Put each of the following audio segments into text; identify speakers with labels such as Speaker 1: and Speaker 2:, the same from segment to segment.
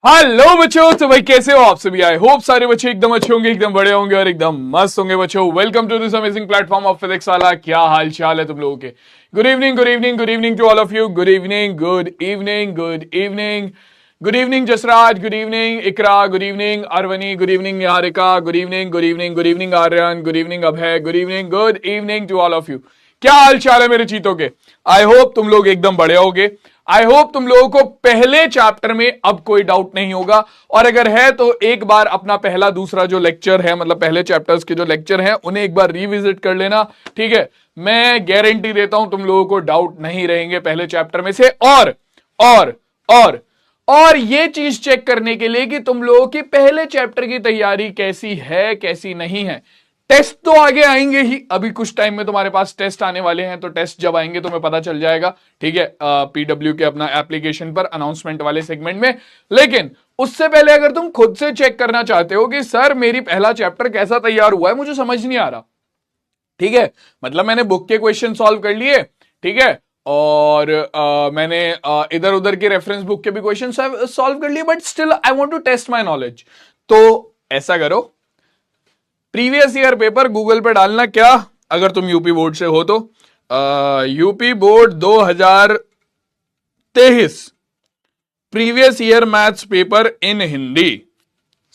Speaker 1: Hello बच्चों, तो भाई कैसे हो आप सभी। आई होप सारे बच्चे एकदम अच्छे होंगे, एकदम बड़े होंगे और एकदम मस्त होंगे। बच्चों welcome to this amazing platform of physics वाला। क्या हाल चाल है तुम लोगों के। Good evening, good evening, good evening to all of you. Good evening, good evening, good evening, good evening Jasraj, good evening Iqra, good evening Arvani, good evening Niharika, good evening, good evening, good evening Aryan, good evening Abhay, good evening to all of you. क्या हाल चाल है मेरे चीतों के। I hope तुम लोग एकदम बड़े होगे। आई होप तुम लोगों को पहले चैप्टर में अब कोई डाउट नहीं होगा, और अगर है तो एक बार अपना पहला दूसरा जो लेक्चर है, मतलब पहले चैप्टर्स के जो लेक्चर हैं उन्हें एक बार रिविजिट कर लेना। ठीक है, मैं गारंटी देता हूं तुम लोगों को डाउट नहीं रहेंगे पहले चैप्टर में से। और ये चीज चेक करने के लिए कि तुम लोगों की पहले चैप्टर की तैयारी कैसी है कैसी नहीं है। टेस्ट तो आगे आएंगे ही, अभी कुछ टाइम में तुम्हारे पास टेस्ट आने वाले हैं, तो टेस्ट जब आएंगे तुम्हें पता चल जाएगा। ठीक है, पीडब्ल्यू के अपना एप्लीकेशन पर अनाउंसमेंट वाले सेगमेंट में। लेकिन उससे पहले अगर तुम खुद से चेक करना चाहते हो कि सर मेरी पहला चैप्टर कैसा तैयार हुआ है, मुझे समझ नहीं आ रहा। ठीक है, मतलब मैंने बुक के क्वेश्चन सॉल्व कर लिए, ठीक है, और मैंने इधर उधर के रेफरेंस बुक के भी क्वेश्चन सॉल्व कर लिए, but still I want to test my knowledge. तो ऐसा करो, प्रीवियस ईयर पेपर गूगल पे डालना। क्या, अगर तुम यूपी बोर्ड से हो तो UP board 2023 previous year maths paper in Hindi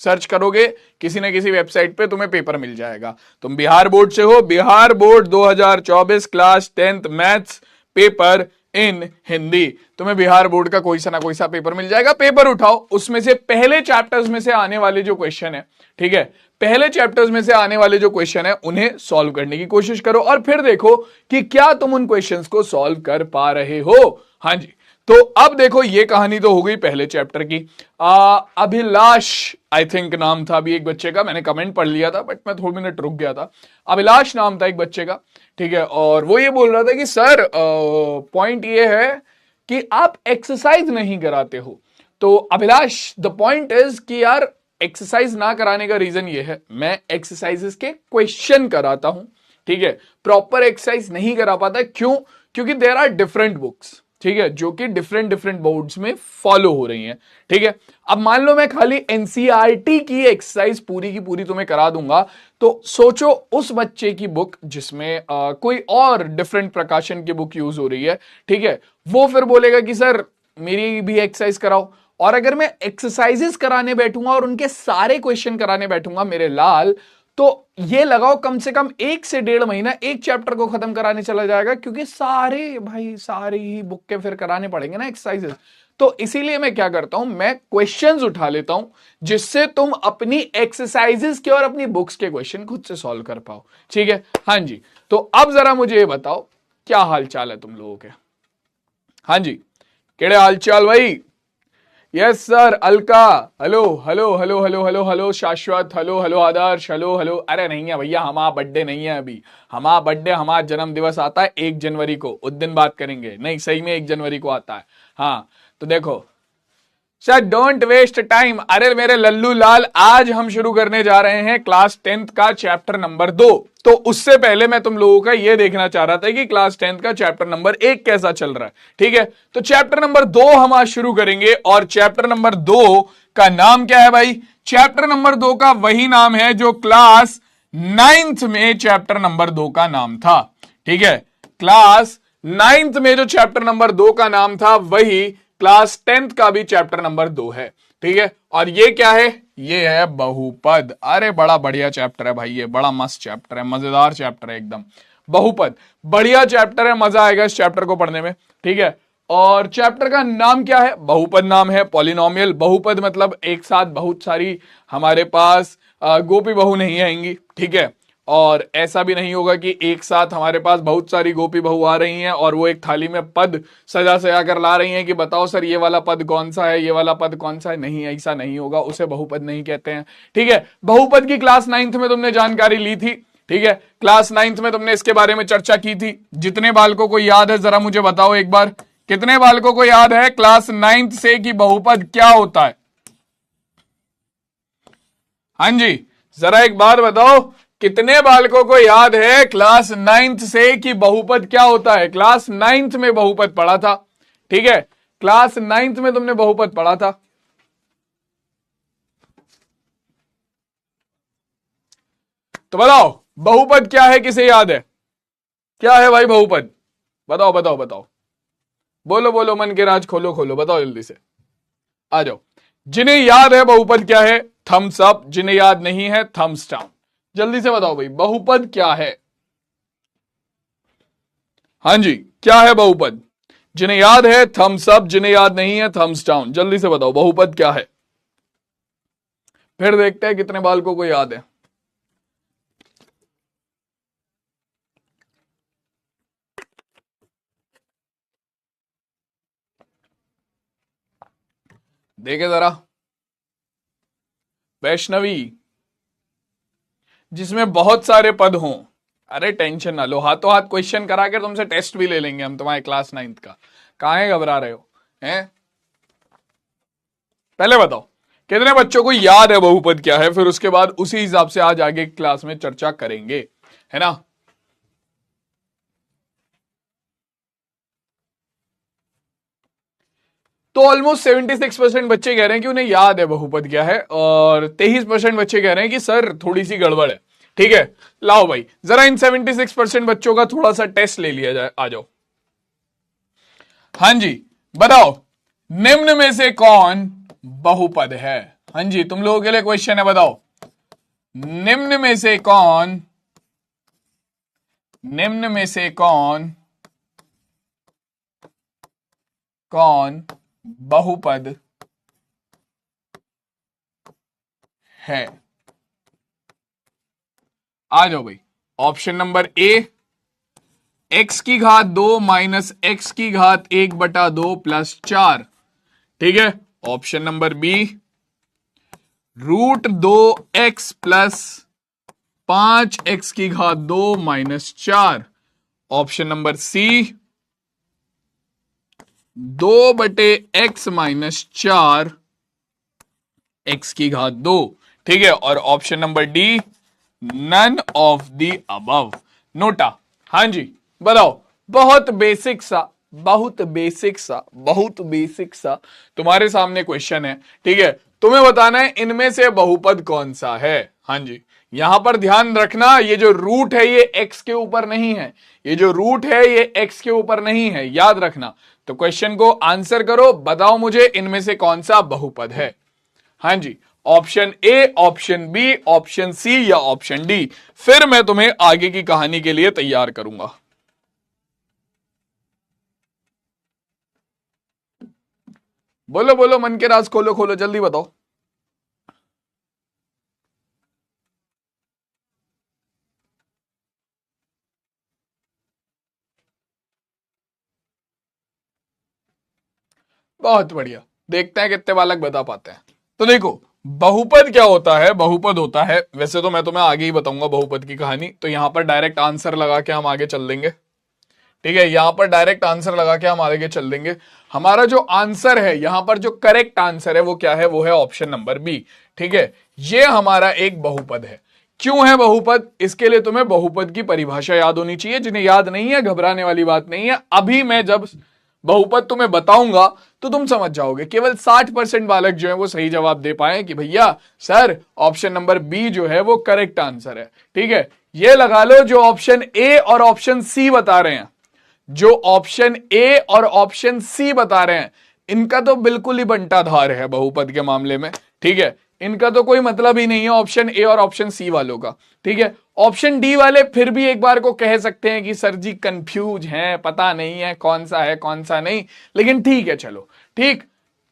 Speaker 1: search करोगे, किसी न किसी वेबसाइट पे तुम्हें पेपर मिल जाएगा। तुम बिहार बोर्ड से हो, Bihar board 2024 class 10th maths paper in Hindi, तुम्हें बिहार बोर्ड का कोई सा ना कोई सा पेपर मिल जाएगा। पेपर उठाओ, उसमें से पहले चैप्टर्स में से आने वाले जो क्वेश्चन है, ठीक है, पहले चैप्टर्स में से आने वाले जो क्वेश्चन है उन्हें सॉल्व करने की कोशिश करो, और फिर देखो कि क्या तुम उन क्वेश्चंस को सॉल्व कर पा रहे हो। हाँ जी, तो अब देखो ये कहानी तो हो गई पहले चैप्टर की। अभिलाष आई थिंक नाम था अभी एक बच्चे का, मैंने कमेंट पढ़ लिया था बट मैं थोड़ी मिनट रुक गया था। अभिलाष नाम था एक बच्चे का, ठीक है, और वो ये बोल रहा था कि सर पॉइंट ये है कि आप एक्सरसाइज नहीं कराते हो। तो अभिलाष, द पॉइंट इज कि यार एक्सरसाइज ना कराने का रीजन ये है, मैं एक्सरसाइजेस के क्वेश्चन कराता हूं, ठीक है, प्रॉपर एक्सरसाइज नहीं करा पाता। क्यों? क्योंकि देयर आर डिफरेंट बुक्स, ठीक है, जो कि डिफरेंट बोर्ड्स में फॉलो हो रही हैं। ठीक है, अब मान लो मैं खाली एनसीईआरटी की एक्सरसाइज पूरी की पूरी तुम्हें करा दूंगा, तो सोचो उस बच्चे की बुक जिसमें कोई और डिफरेंट प्रकाशन की बुक यूज हो रही है, ठीक है, वो फिर बोलेगा कि सर मेरी भी एक्सरसाइज कराओ। और अगर मैं एक्सरसाइजेस कराने बैठूंगा और उनके सारे क्वेश्चन कराने बैठूंगा मेरे लाल, तो ये लगाओ कम से कम 1 से 1.5 महीना एक चैप्टर को खत्म कराने चला जाएगा, क्योंकि सारे ही बुक के फिर कराने पड़ेंगे ना एक्सरसाइजेस। तो इसीलिए मैं क्या करता हूं, मैं क्वेश्चंस उठा लेता हूं जिससे तुम अपनी एक्सरसाइजेस के और अपनी बुक्स के क्वेश्चन खुद से सॉल्व कर पाओ। ठीक है, हाँ जी, तो अब जरा मुझे ये बताओ क्या हाल चाल है तुम लोगों के। हाँ जी, केड़े हाल चाल भाई। Yes sir, Alka, hello hello hello hello hello hello, शाश्वत, हेलो हेलो, आदर्श, हेलो हेलो। अरे नहीं है भैया, हमारा बर्थडे नहीं है अभी, हमारा बर्थडे, हमारा जन्म दिवस आता है 1 जनवरी को, उस दिन बात करेंगे। नहीं, सही में 1 जनवरी को आता है। हाँ, तो देखो सर, डोंट वेस्ट टाइम। अरे मेरे लल्लू लाल, आज हम शुरू करने जा रहे हैं क्लास 10th का चैप्टर नंबर 2। तो उससे पहले मैं तुम लोगों का ये देखना चाह रहा था कि क्लास 10th का चैप्टर नंबर 1 कैसा चल रहा है। ठीक है, तो चैप्टर नंबर 2 हम आज शुरू करेंगे, और चैप्टर नंबर 2 का नाम क्या है भाई? चैप्टर नंबर 2 का वही नाम है जो क्लास 9th में चैप्टर नंबर 2 का नाम था। ठीक है, क्लास 9th में जो चैप्टर नंबर 2 का नाम था वही क्लास 10th का भी चैप्टर नंबर 2 है। ठीक है, और ये क्या है? ये है बहुपद। अरे बड़ा बढ़िया चैप्टर है भाई, ये बड़ा मस्त चैप्टर है, मजेदार चैप्टर है एकदम। बहुपद बढ़िया चैप्टर है, मजा आएगा इस चैप्टर को पढ़ने में। ठीक है, और चैप्टर का नाम क्या है? बहुपद नाम है, पॉलिनोमियल। बहुपद मतलब एक साथ बहुत सारी हमारे पास गोपी बहू नहीं आएंगी। ठीक है, और ऐसा भी नहीं होगा कि एक साथ हमारे पास बहुत सारी गोपी बहू आ रही हैं और वो एक थाली में पद सजा सजा कर ला रही हैं कि बताओ सर ये वाला पद कौन सा है, ये वाला पद कौन सा है। नहीं, ऐसा नहीं होगा, उसे बहुपद नहीं कहते हैं। ठीक है, बहुपद की क्लास 9th में तुमने जानकारी ली थी। ठीक है, क्लास 9th में तुमने इसके बारे में चर्चा की थी। जितने बालकों को याद है जरा मुझे बताओ एक बार, कितने बालकों को याद है क्लास 9th से कि बहुपद क्या होता है? हाँ जी, जरा एक बात बताओ, कितने बालकों को याद है क्लास 9th से कि बहुपद क्या होता है? क्लास 9th में बहुपद पढ़ा था। ठीक है, क्लास 9th में तुमने बहुपद पढ़ा था। तो बताओ बहुपद क्या है, किसे याद है? क्या है भाई बहुपद? बताओ बताओ बताओ, बोलो बोलो, मन के राज खोलो खोलो, बताओ जल्दी से, आ जाओ। जिन्हें याद है बहुपद क्या है, थम्स अप, जिन्हें याद नहीं है थम्स डाउन। जल्दी से बताओ भाई बहुपद क्या है। हाँ जी, क्या है बहुपद? जिन्हें याद है थम्स अप, जिन्हें याद नहीं है थम्स डाउन। जल्दी से बताओ बहुपद क्या है, फिर देखते हैं कितने बालकों को याद है। देखे जरा, वैष्णवी, जिसमें बहुत सारे पद हों। अरे टेंशन ना लो, हाथों हाथ क्वेश्चन करा के तुमसे टेस्ट भी ले लेंगे हम तुम्हारे क्लास 9th का। काहे घबरा रहे हो हैं? पहले बताओ कितने बच्चों को याद है बहुपद क्या है, फिर उसके बाद उसी हिसाब से आज आगे क्लास में चर्चा करेंगे, है ना। तो ऑलमोस्ट 76% बच्चे कह रहे हैं कि उन्हें याद है बहुपद क्या है, और 23% बच्चे कह रहे हैं कि सर थोड़ी सी गड़बड़ है। ठीक है, लाओ भाई जरा इन 76% बच्चों का थोड़ा सा टेस्ट ले लिया जाए, आ जाओ। हाँ जी, बताओ निम्न में से कौन बहुपद है? हाँ जी, तुम लोगों के लिए क्वेश्चन है, बताओ निम्न में से कौन, निम्न में से कौन कौन बहुपद है? आ जाओ भाई, ऑप्शन नंबर ए x की घात 2 माइनस x की घात 1/2 प्लस 4। ठीक है, option number B √2x plus 5x की घात 2 minus 4। Option number C 2/x minus 4 x की घात 2। ठीक है, और option number D none of the above. NOTA. हाँ जी, बताओ, बहुत बेसिक सा, बहुत बेसिक सा, बहुत बेसिक सा तुम्हारे सामने क्वेश्चन है। ठीक है, तुम्हें बताना है इनमें से बहुपद कौन सा है। हाँ जी, यहां पर ध्यान रखना, ये जो रूट है ये x के ऊपर नहीं है, ये जो रूट है ये x के ऊपर नहीं है, याद रखना। तो क्वेश्चन को आंसर करो, बताओ मुझे इनमें से कौन सा बहुपद है। हाँ जी, option A, option B, option C या ऑप्शन डी। फिर मैं तुम्हें आगे की कहानी के लिए तैयार करूंगा। बोलो बोलो, मन के राज खोलो खोलो, जल्दी बताओ। बहुत बढ़िया, देखते हैं कितने बालक बता पाते हैं। तो देखो बहुपद क्या होता है, बहुपद होता है, वैसे तो मैं तुम्हें आगे ही बताऊंगा बहुपद की कहानी, तो यहां पर डायरेक्ट आंसर लगा के हम आगे चल देंगे। ठीक है, यहां पर डायरेक्ट आंसर लगा के हम आगे चल देंगे। हमारा जो आंसर है यहां पर, जो करेक्ट आंसर है वो क्या है, वो है ऑप्शन नंबर बी। ठीक है, ये हमारा एक बहुपद है। क्यों है बहुपद? इसके लिए तुम्हें बहुपद की परिभाषा याद होनी चाहिए। जिन्हें याद नहीं है घबराने वाली बात नहीं है, अभी मैं जब बहुपद तुम्हें बताऊंगा तो तुम समझ जाओगे। केवल 60% बालक जो है वो सही जवाब दे पाए कि भैया सर ऑप्शन नंबर बी जो है वो करेक्ट आंसर है। ठीक है, ये लगा लो जो ऑप्शन ए और ऑप्शन सी बता रहे हैं, जो ऑप्शन ए और ऑप्शन सी बता रहे हैं, इनका तो बिल्कुल ही बंटाधार है बहुपद के मामले में। ठीक है, इनका तो कोई मतलब ही नहीं है ऑप्शन ए और ऑप्शन सी वालों का। ठीक है, ऑप्शन डी वाले फिर भी एक बार को कह सकते हैं कि सर जी कंफ्यूज हैं, पता नहीं है कौन सा है कौन सा नहीं, लेकिन ठीक है चलो ठीक।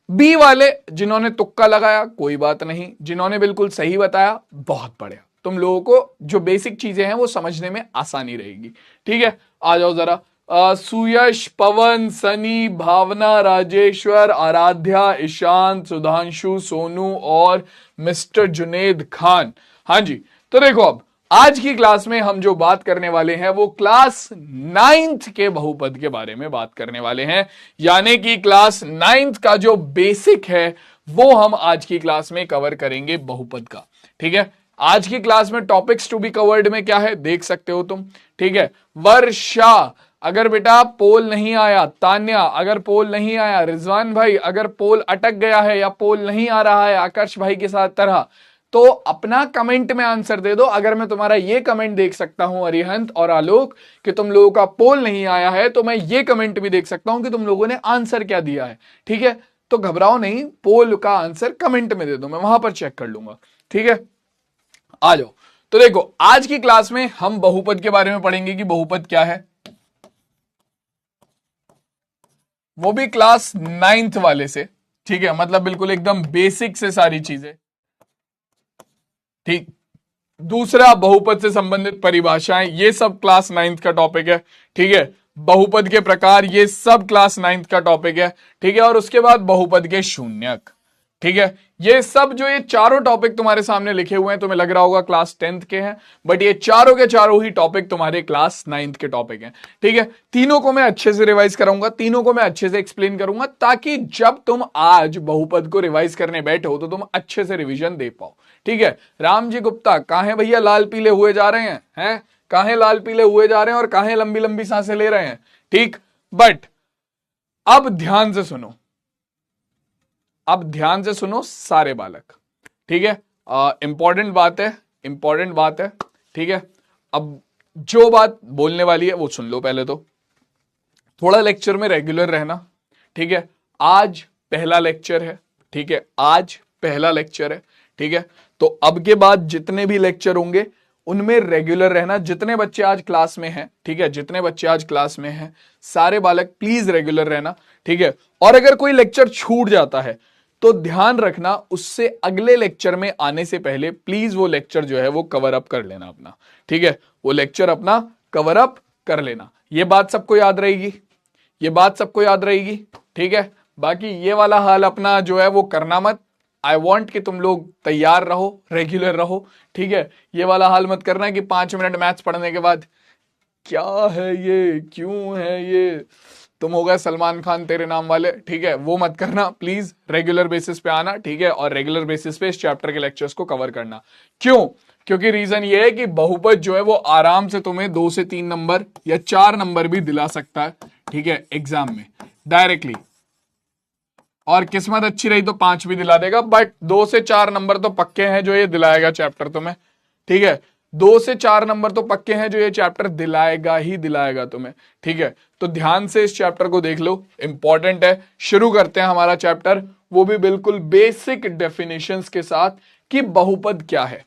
Speaker 1: बी वाले जिन्होंने तुक्का लगाया कोई बात नहीं, जिन्होंने बिल्कुल सही बताया बहुत बढ़िया, तुम लोगों को जो बेसिक चीजें हैं वो समझने में आसानी रहेगी। ठीक है, आ जाओ जरा। सुयश, पवन, सनी, भावना, राजेश्वर, आराध्या, ईशांत, सुधांशु, सोनू और मिस्टर जुनेद खान। हाँ जी, तो देखो अब आज की क्लास में हम जो बात करने वाले हैं वो क्लास 9th के बहुपद के बारे में बात करने वाले हैं, यानी कि क्लास 9th का जो बेसिक है वो हम आज की क्लास में कवर करेंगे बहुपद का। ठीक है, आज की क्लास में टॉपिक्स टू बी कवर्ड में क्या है देख सकते हो तुम। ठीक है, वर्षा, अगर बेटा पोल नहीं आया, तान्या अगर पोल नहीं आया, रिजवान भाई अगर पोल अटक गया है या पोल नहीं आ रहा है आकर्ष भाई के साथ तरह, तो अपना कमेंट में आंसर दे दो। अगर मैं तुम्हारा ये कमेंट देख सकता हूं अरिहंत और आलोक कि तुम लोगों का पोल नहीं आया है, तो मैं ये कमेंट भी देख सकता हूं कि तुम लोगों ने आंसर क्या दिया है। ठीक है, तो घबराओ नहीं, पोल का आंसर कमेंट में दे दो, मैं वहां पर चेक कर लूंगा। ठीक है, आ जाओ। तो देखो, आज की क्लास में हम बहुपद के बारे में पढ़ेंगे कि बहुपद क्या है, वो भी क्लास 9th वाले से। ठीक है, मतलब बिल्कुल एकदम बेसिक से सारी चीजें। ठीक, दूसरा बहुपद से संबंधित परिभाषाएं, ये सब क्लास 9th का टॉपिक है। ठीक है, बहुपद के प्रकार, ये सब क्लास 9th का टॉपिक है। ठीक है, और उसके बाद बहुपद के शून्यक। ठीक है, ये सब जो ये चारों टॉपिक तुम्हारे सामने लिखे हुए हैं, तुम्हें लग रहा होगा क्लास 10th के हैं, बट ये चारों के चारों ही टॉपिक तुम्हारे क्लास 9th के टॉपिक हैं। ठीक है, तीनों को मैं अच्छे से रिवाइज कराऊंगा, तीनों को मैं अच्छे से एक्सप्लेन करूंगा, ताकि जब तुम आज बहुपद को रिवाइज करने बैठो तो तुम अच्छे से रिविजन दे पाओ। ठीक है, राम जी गुप्ता, कहां भैया लाल पीले हुए जा रहे हैं कहां लाल पीले हुए जा रहे हैं और कहां लंबी लंबी सांसें ले रहे हैं। ठीक, बट अब ध्यान से सुनो, अब ध्यान से सुनो सारे बालक। ठीक है, इंपॉर्टेंट बात है, इंपॉर्टेंट बात है। ठीक है, अब जो बात बोलने वाली है वो सुन लो पहले तो। थोड़ा लेक्चर में रेगुलर रहना। ठीक है, आज पहला लेक्चर है। ठीक है, आज पहला लेक्चर है। ठीक है, तो अब के बाद जितने भी लेक्चर होंगे उनमें रेगुलर रहना। जितने बच्चे आज क्लास में हैं, ठीक है, जितने बच्चे आज क्लास में हैं, सारे बालक प्लीज रेगुलर रहना। ठीक है, और अगर कोई लेक्चर छूट जाता है तो ध्यान रखना, उससे अगले लेक्चर में आने से पहले प्लीज वो लेक्चर जो है वो कवर अप कर लेना अपना। ठीक है, वो लेक्चर अपना कवर अप कर लेना। ये बात सबको याद रहेगी, ये बात सबको याद रहेगी। ठीक है, बाकी ये वाला हाल अपना जो है वो करना मत। आई वॉन्ट कि तुम लोग तैयार रहो, रेगुलर रहो। ठीक है, ये वाला हाल मत करना कि 5 मिनट मैथ्स पढ़ने के बाद क्या है ये, क्यों है ये, तुम हो गए सलमान खान तेरे नाम वाले। ठीक है, वो मत करना प्लीज, रेगुलर बेसिस पे आना। ठीक है, और रेगुलर बेसिस पे इस चैप्टर के लेक्चर्स को कवर करना। क्यों? क्योंकि रीजन ये है कि बहुपद जो है वो आराम से तुम्हें 2 से 3 नंबर या 4 नंबर भी दिला सकता है। ठीक है, एग्जाम में डायरेक्टली, और किस्मत अच्छी रही तो 5 भी दिला देगा, बट 2 से 4 नंबर तो पक्के हैं जो ये दिलाएगा चैप्टर तुम्हें। ठीक है, 2 से 4 नंबर तो पक्के हैं जो ये चैप्टर दिलाएगा ही दिलाएगा तुम्हें। ठीक है, तो ध्यान से इस चैप्टर को देख लो, इंपॉर्टेंट है। शुरू करते हैं हमारा चैप्टर, वो भी बिल्कुल बेसिक डेफिनेशंस के साथ कि बहुपद क्या है।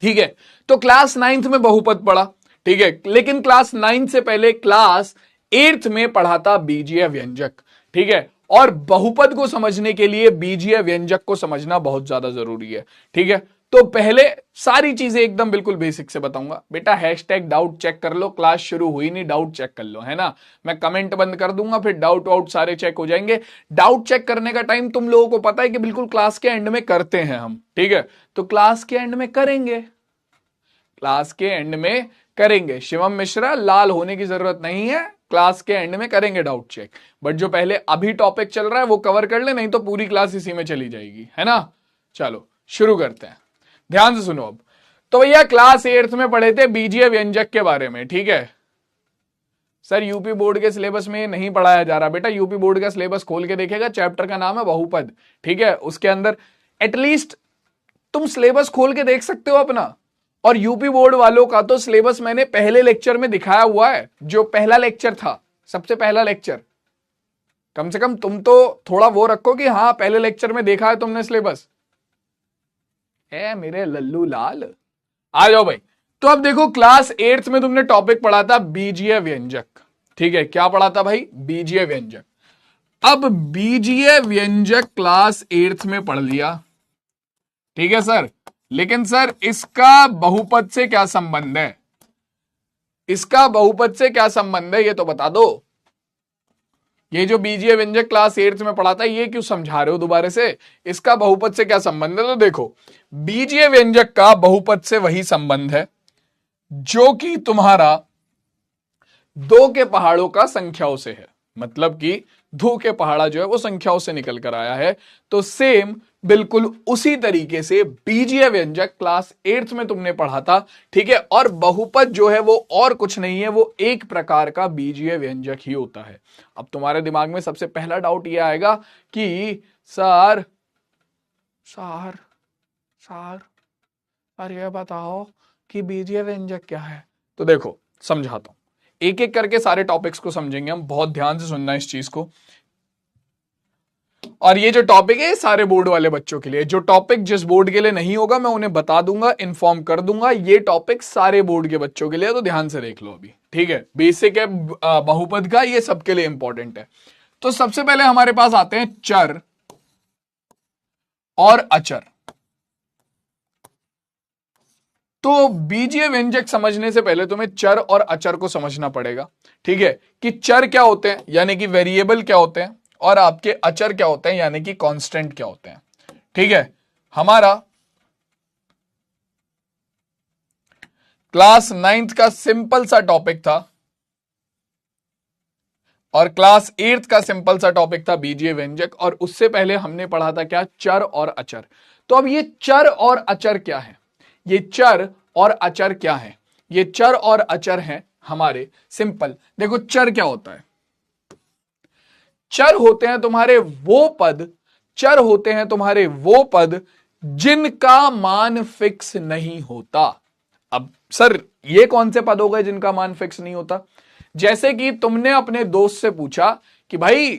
Speaker 1: ठीक है, तो क्लास 9th में बहुपद पढ़ा। ठीक है, लेकिन क्लास 9 से पहले क्लास 8th में पढ़ा था बीजीय व्यंजक। ठीक है, और बहुपद को समझने के लिए बीजीय व्यंजक को समझना बहुत ज्यादा जरूरी है। ठीक है, तो पहले सारी चीजें एकदम बिल्कुल बेसिक से बताऊंगा। बेटा हैशटैग डाउट चेक कर लो, क्लास शुरू हुई नहीं, डाउट चेक कर लो, है ना। मैं कमेंट बंद कर दूंगा, फिर डाउट वाउट सारे चेक हो जाएंगे। डाउट चेक करने का टाइम तुम लोगों को पता है कि बिल्कुल क्लास के एंड में करते हैं हम। ठीक है, तो क्लास के एंड में करेंगे, क्लास के एंड में करेंगे। शिवम मिश्रा, लाल होने की जरूरत नहीं है, क्लास के एंड में करेंगे डाउट चेक। बट जो पहले अभी टॉपिक चल रहा है वो कवर कर ले, नहीं तो पूरी क्लास इसी में चली जाएगी, है ना। चलो शुरू करते हैं, ध्यान से सुनो अब। तो भैया क्लास 8th में पढ़े थे बीजीय व्यंजक के बारे में। ठीक है सर, यूपी बोर्ड के सिलेबस में नहीं पढ़ाया जा रहा। बेटा यूपी बोर्ड का सिलेबस खोल के देखेगा, चैप्टर का नाम है बहुपद। ठीक है, उसके अंदर एटलीस्ट तुम सिलेबस खोल के देख सकते हो अपना। और यूपी बोर्ड वालों का तो सिलेबस मैंने पहले लेक्चर में दिखाया हुआ है, जो पहला लेक्चर था, सबसे पहला लेक्चर। कम से कम तुम तो थोड़ा वो रखो कि हाँ पहले लेक्चर में देखा है तुमने सिलेबस। है मेरे लल्लू लाल, आ जाओ भाई। तो अब देखो क्लास 8th में तुमने टॉपिक पढ़ा था बीजीय व्यंजक। ठीक है, क्या पढ़ा था भाई? बीजीय व्यंजक। अब बीजीय व्यंजक क्लास 8th में पढ़ लिया। ठीक है सर, लेकिन सर इसका बहुपद से क्या संबंध है? इसका बहुपद से क्या संबंध है ये तो बता दो। ये जो बीजीय व्यंजक क्लास 8th में पढ़ा था ये क्यों समझा रहे हो दोबारा से? इसका बहुपद से क्या संबंध है? तो देखो, बीजीय व्यंजक का बहुपद से वही संबंध है जो कि तुम्हारा 2 के पहाड़ों का संख्याओं से है। मतलब कि 2 के पहाड़ा जो है वो संख्याओं से निकल कर आया है। तो सेम बिल्कुल उसी तरीके से बीजीय व्यंजक क्लास 8th में तुमने पढ़ा था। ठीक है, और बहुपद जो है वो और कुछ नहीं है, वो एक प्रकार का बीजीय व्यंजक ही होता है। अब तुम्हारे दिमाग में सबसे पहला डाउट ये आएगा कि सर सर सर ये बताओ कि बीजीय व्यंजक क्या है। तो देखो समझाता हूं, एक एक करके सारे टॉपिक्स को समझेंगे हम, बहुत ध्यान से सुनना इस चीज को। और ये जो टॉपिक है सारे बोर्ड वाले बच्चों के लिए, जो टॉपिक जिस बोर्ड के लिए नहीं होगा मैं उन्हें बता दूंगा, इन्फॉर्म कर दूंगा, ये टॉपिक सारे बोर्ड के बच्चों के लिए, तो ध्यान से देख लो अभी, ठीक है। बेसिक है बहुपद का, ये सबके लिए इंपॉर्टेंट है। तो सबसे पहले हमारे पास आते हैं चर और अचर। तो बीजीय व्यंजक समझने से पहले तुम्हें चर और अचर को समझना पड़ेगा, ठीक है, कि चर क्या होते हैं यानी कि वेरिएबल क्या होते हैं, और आपके अचर क्या होते हैं यानी कि कांस्टेंट क्या होते हैं, ठीक है। हमारा क्लास 9th का सिंपल सा टॉपिक था और क्लास 8th का सिंपल सा टॉपिक था बीजीय व्यंजक, और उससे पहले हमने पढ़ा था क्या, चर और अचर। तो अब ये चर और अचर क्या है, ये चर और अचर क्या है, ये चर और अचर हैं हमारे सिंपल। देखो चर क्या होता है, चर होते हैं तुम्हारे वो पद, चर होते हैं तुम्हारे वो पद जिनका मान फिक्स नहीं होता। अब सर ये कौन से पद हो गए जिनका मान फिक्स नहीं होता? जैसे कि तुमने अपने दोस्त से पूछा कि भाई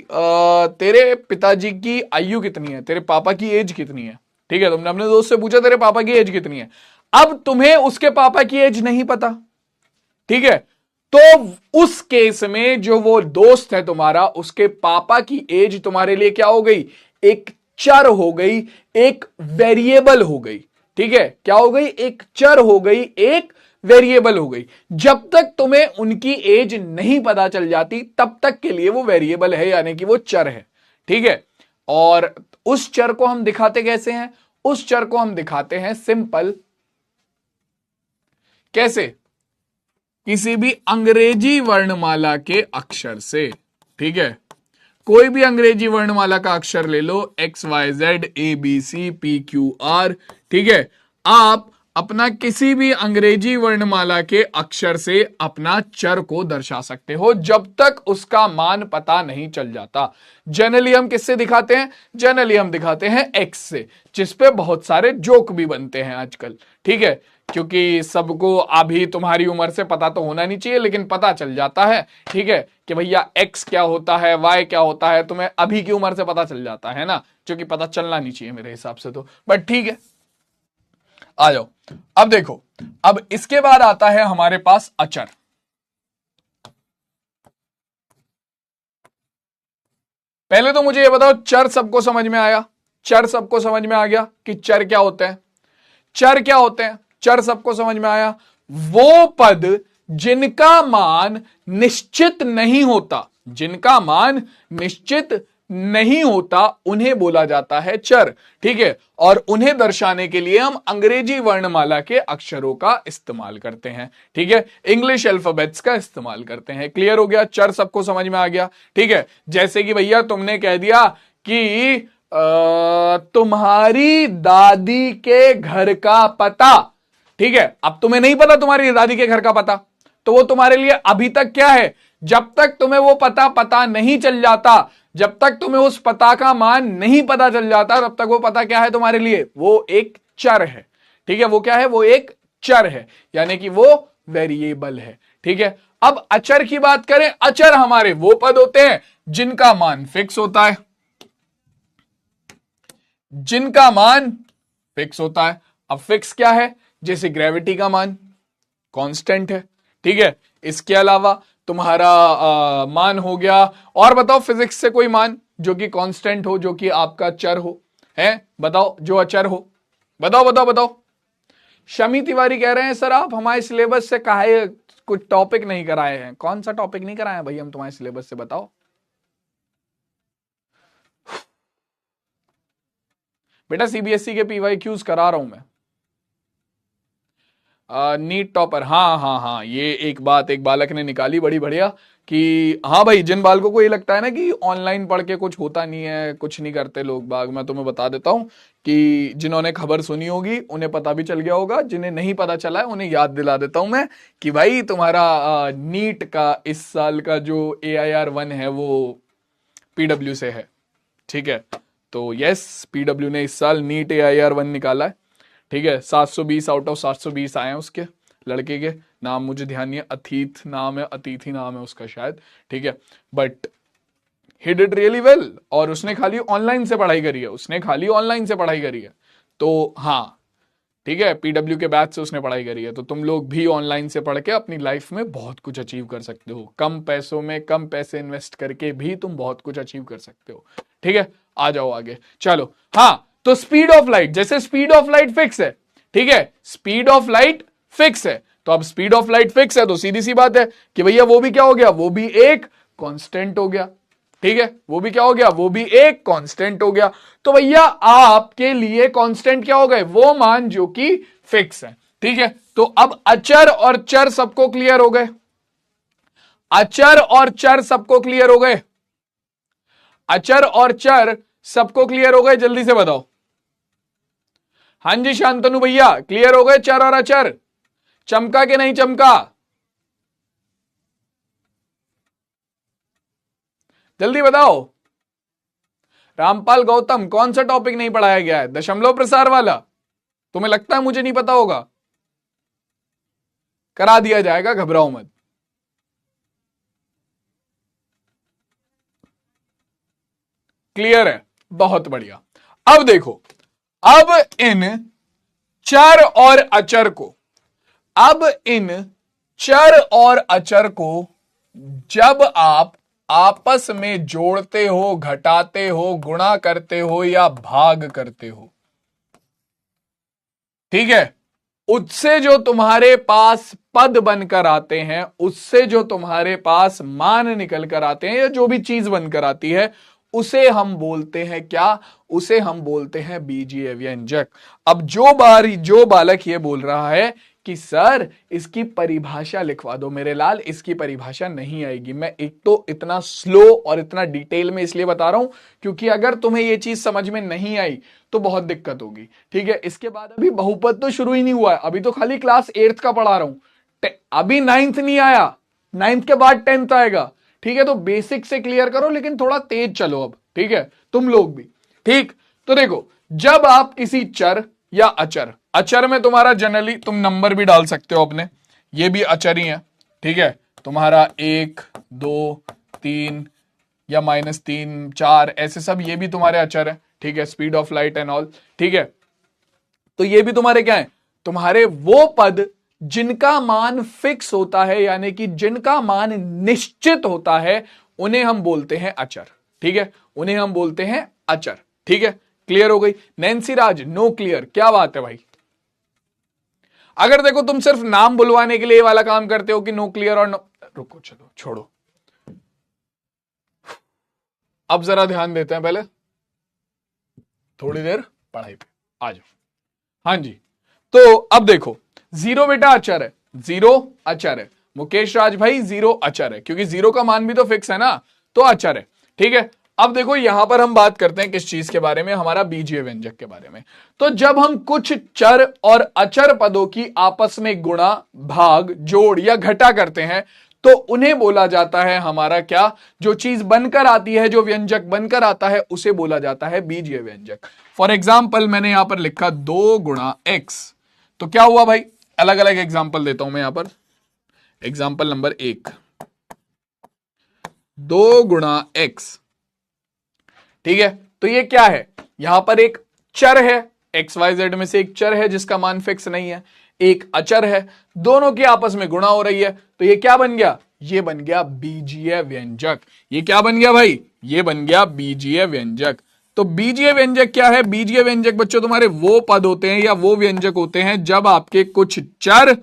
Speaker 1: तेरे पिताजी की आयु कितनी है, तेरे पापा की एज कितनी है, ठीक है, तुमने अपने दोस्त से पूछा तेरे पापा की एज कितनी है। अब तुम्हें उसके पापा की एज नहीं पता, ठीक है, तो उस केस में जो वो दोस्त है तुम्हारा, उसके पापा की एज तुम्हारे लिए क्या हो गई, एक चर हो गई, एक वेरिएबल हो गई, ठीक है, क्या हो गई, एक चर हो गई, एक वेरिएबल हो गई। जब तक तुम्हें उनकी एज नहीं पता चल जाती तब तक के लिए वो वेरिएबल है यानी कि वो चर है, ठीक है। और उस चर को हम दिखाते कैसे हैं, उस चर को हम दिखाते हैं सिंपल, कैसे, किसी भी अंग्रेजी वर्णमाला के अक्षर से, ठीक है, कोई भी अंग्रेजी वर्णमाला का अक्षर ले लो, X Y Z A B C P Q R, ठीक है, आप अपना किसी भी अंग्रेजी वर्णमाला के अक्षर से अपना चर को दर्शा सकते हो जब तक उसका मान पता नहीं चल जाता। जनरली हम किससे दिखाते हैं, जनरली हम दिखाते हैं एक्स से, जिसपे बहुत सारे जोक भी बनते हैं आजकल, ठीक है, क्योंकि सबको अभी तुम्हारी उम्र से पता तो होना नहीं चाहिए लेकिन पता चल जाता है, ठीक है, कि भैया एक्स क्या होता है, वाई क्या होता है, तुम्हें अभी की उम्र से पता चल जाता है ना, जो कि पता चलना नहीं चाहिए मेरे हिसाब से तो, बट ठीक है, आ जाओ। अब देखो, अब इसके बाद आता है हमारे पास अचर। पहले तो मुझे ये बताओ, चर सबको समझ में आया, चर सबको समझ में आ गया कि चर क्या होते हैं, चर क्या होते हैं, चर सबको समझ में आया, वो पद जिनका मान निश्चित नहीं होता, जिनका मान निश्चित नहीं होता उन्हें बोला जाता है चर, ठीक है, और उन्हें दर्शाने के लिए हम अंग्रेजी वर्णमाला के अक्षरों का इस्तेमाल करते हैं, ठीक है, इंग्लिश अल्फाबेट्स का इस्तेमाल करते हैं। क्लियर हो गया, चर सबको समझ में आ गया, ठीक है। जैसे कि भैया तुमने कह दिया कि तुम्हारी दादी के घर का पता, ठीक है, अब तुम्हें नहीं पता तुम्हारी दादी के घर का पता, तो वो तुम्हारे लिए अभी तक क्या है, जब तक तुम्हें वो पता नहीं चल जाता, जब तक तुम्हें उस पता का मान नहीं पता चल जाता तब तक वो पता क्या है तुम्हारे लिए, वो एक चर है, ठीक है, वो क्या है, वो एक चर है यानी कि वो वेरिएबल है, ठीक है। अब अचर की बात करें, अचर हमारे वो पद होते हैं जिनका मान फिक्स होता है, जिनका मान फिक्स होता है। अब फिक्स क्या है, जैसे ग्रेविटी का मान कांस्टेंट है, ठीक है, इसके अलावा तुम्हारा मान हो गया, और बताओ फिजिक्स से कोई मान जो कि कांस्टेंट हो, जो कि आपका चर हो, है, बताओ जो अचर हो, बताओ बताओ बताओ। शमी तिवारी कह रहे हैं सर आप हमारे सिलेबस से काहे कुछ टॉपिक नहीं कराए हैं, कौन सा टॉपिक नहीं कराए हैं भाई हम तुम्हारे सिलेबस से, बताओ। बेटा सीबीएसई के पीवाई क्यूज करा रहा हूं मैं। नीट टॉपर, हाँ हाँ हाँ, ये एक बात एक बालक ने निकाली बड़ी बढ़िया कि हाँ भाई, जिन बालकों को ये लगता है ना कि ऑनलाइन पढ़ के कुछ होता नहीं है, कुछ नहीं करते लोग बाग, मैं तुम्हें बता देता हूँ कि जिन्होंने खबर सुनी होगी उन्हें पता भी चल गया होगा, जिन्हें नहीं पता चला है उन्हें याद दिला देता हूं मैं कि भाई तुम्हारा नीट का इस साल का जो AIR-1 है वो PW से है, ठीक है। तो यस, PW ने इस साल नीट AIR-1 निकाला है, ठीक है, 720 आउट ऑफ 720 आए हैं उसके लड़के के। नाम मुझे ध्यान नहीं है, अतीत नाम है, अतिथि नाम है उसका शायद, ठीक है। But he did really well, और उसने खाली ऑनलाइन से पढ़ाई करी है, उसने खाली ऑनलाइन से पढ़ाई करी है। तो हाँ, ठीक है, पीडब्ल्यू के बैच से उसने पढ़ाई करी है। तो तुम लोग भी ऑनलाइन से पढ़ के अपनी लाइफ में बहुत कुछ अचीव कर सकते हो। कम पैसों में कम पैसे इन्वेस्ट करके भी तुम बहुत कुछ अचीव कर सकते हो। ठीक है, आ जाओ आगे, चलो। हाँ, तो स्पीड ऑफ लाइट, जैसे स्पीड ऑफ लाइट फिक्स है, ठीक है, स्पीड ऑफ लाइट फिक्स है, तो अब स्पीड ऑफ लाइट फिक्स है तो सीधी सी बात है कि भैया वो भी क्या हो गया, वो भी एक कांस्टेंट हो गया। ठीक है, वो भी क्या हो गया, वो भी एक कांस्टेंट हो गया। तो भैया आपके लिए कांस्टेंट क्या हो गए, वो मान जो कि फिक्स है। ठीक है, तो अब अचर और चर सबको क्लियर हो गए, अचर और चर सबको क्लियर हो गए, अचर और चर सबको क्लियर हो गए, जल्दी से बताओ। हां जी शांतनु भैया, क्लियर हो गए चर और अचर, चमका के नहीं चमका, जल्दी बताओ। रामपाल गौतम, कौन सा टॉपिक नहीं पढ़ाया गया है, दशमलव प्रसार वाला? तुम्हें लगता है मुझे नहीं पता होगा? करा दिया जाएगा, घबराओ मत। क्लियर है, बहुत बढ़िया। अब देखो, अब इन चर और अचर को, अब इन चर और अचर को जब आप आपस में जोड़ते हो, घटाते हो, गुणा करते हो या भाग करते हो, ठीक है, उससे जो तुम्हारे पास पद बनकर आते हैं, उससे जो तुम्हारे पास मान निकल कर आते हैं, या जो भी चीज बनकर आती है, उसे हम बोलते हैं क्या, उसे हम बोलते हैं बीजीय व्यंजक। अब जो बालक ये बोल रहा है कि सर इसकी परिभाषा लिखवा दो मेरे लाल, इसकी परिभाषा नहीं आएगी। मैं एक तो इतना स्लो और इतना डिटेल में इसलिए बता रहा हूं क्योंकि अगर तुम्हें ये चीज समझ में नहीं आई तो बहुत दिक्कत होगी। ठीक है, इसके बाद अभी बहुपद तो शुरू ही नहीं हुआ है, अभी तो खाली क्लास 8th का पढ़ा रहा हूं, अभी 9th नहीं आया, 9th के बाद 10th आएगा। ठीक है, तो बेसिक से क्लियर करो, लेकिन थोड़ा तेज चलो अब। ठीक है, तुम लोग भी। ठीक, तो देखो, जब आप किसी चर या अचर, अचर में तुम्हारा जनरली तुम नंबर भी डाल सकते हो अपने, ये भी अचर ही है। ठीक है, तुम्हारा 1 2 3 या -3 4 ऐसे सब ये भी तुम्हारे अचर है। ठीक है, speed of light and all. ठीक है, तो ये भी तुम्हारे क्या है, तुम्हारे वो पद जिनका मान फिक्स होता है, यानी कि जिनका मान निश्चित होता है, उन्हें हम बोलते हैं अचर। ठीक है, उन्हें हम बोलते हैं अचर। ठीक है, क्लियर हो गई? नैन्सी राज, नो क्लियर, क्या बात है भाई? अगर देखो तुम सिर्फ नाम बुलवाने के लिए ये वाला काम करते हो कि नो क्लियर और नो, रुको चलो छोड़ो, अब जरा ध्यान देते हैं, पहले थोड़ी देर पढ़ाई पे आ जाओ। हाँ जी, तो अब देखो, जीरो बेटा अचर है, जीरो अचर है। मुकेश राज भाई जीरो अचर है, क्योंकि जीरो का मान भी तो फिक्स है ना, तो अचर है। ठीक है, अब देखो यहां पर हम बात करते हैं किस चीज के बारे में, हमारा बीजीय व्यंजक के बारे में। तो जब हम कुछ चर और अचर पदों की आपस में गुणा, भाग, जोड़ या घटा करते हैं, तो उन्हें बोला जाता है हमारा क्या, जो चीज बनकर आती है, जो व्यंजक बनकर आता है, उसे बोला जाता है बीजीय व्यंजक। फॉर एग्जाम्पल मैंने यहां पर लिखा 2 गुणा x, तो क्या हुआ भाई, अलग अलग एग्जाम्पल देता हूं मैं यहां पर। एग्जाम्पल नंबर 1, 2 गुणा x। ठीक है, तो ये क्या है, यहां पर एक चर है, एक्स वाई जेड में से एक चर है जिसका मान फिक्स नहीं है, एक अचर है, दोनों की आपस में गुणा हो रही है, तो ये क्या बन गया, ये बन गया बीजीय व्यंजक। ये क्या बन गया भाई, ये बन गया बीजीय व्यंजक। तो बीजीय व्यंजक क्या है, बीजीय व्यंजक बच्चों तुम्हारे वो पद होते हैं या वो व्यंजक होते हैं जब आपके कुछ चर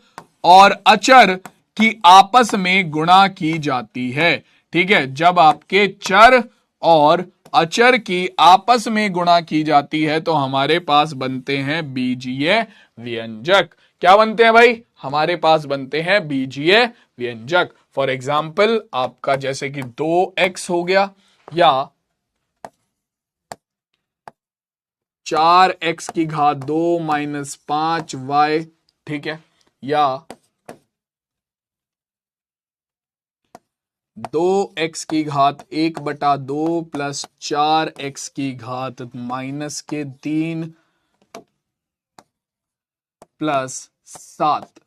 Speaker 1: और अचर की आपस में गुणा की जाती है। ठीक है, जब आपके चर और अचर की आपस में गुणा की जाती है तो हमारे पास बनते हैं बीजीय व्यंजक। क्या बनते हैं भाई, हमारे पास बनते हैं बीजीय व्यंजक। फॉर एग्जाम्पल आपका जैसे कि 2x हो गया, या 4x की घात 2 माइनस 5y। ठीक है, या 2x की घात 1/2 प्लस 4x की घात -3 प्लस 7।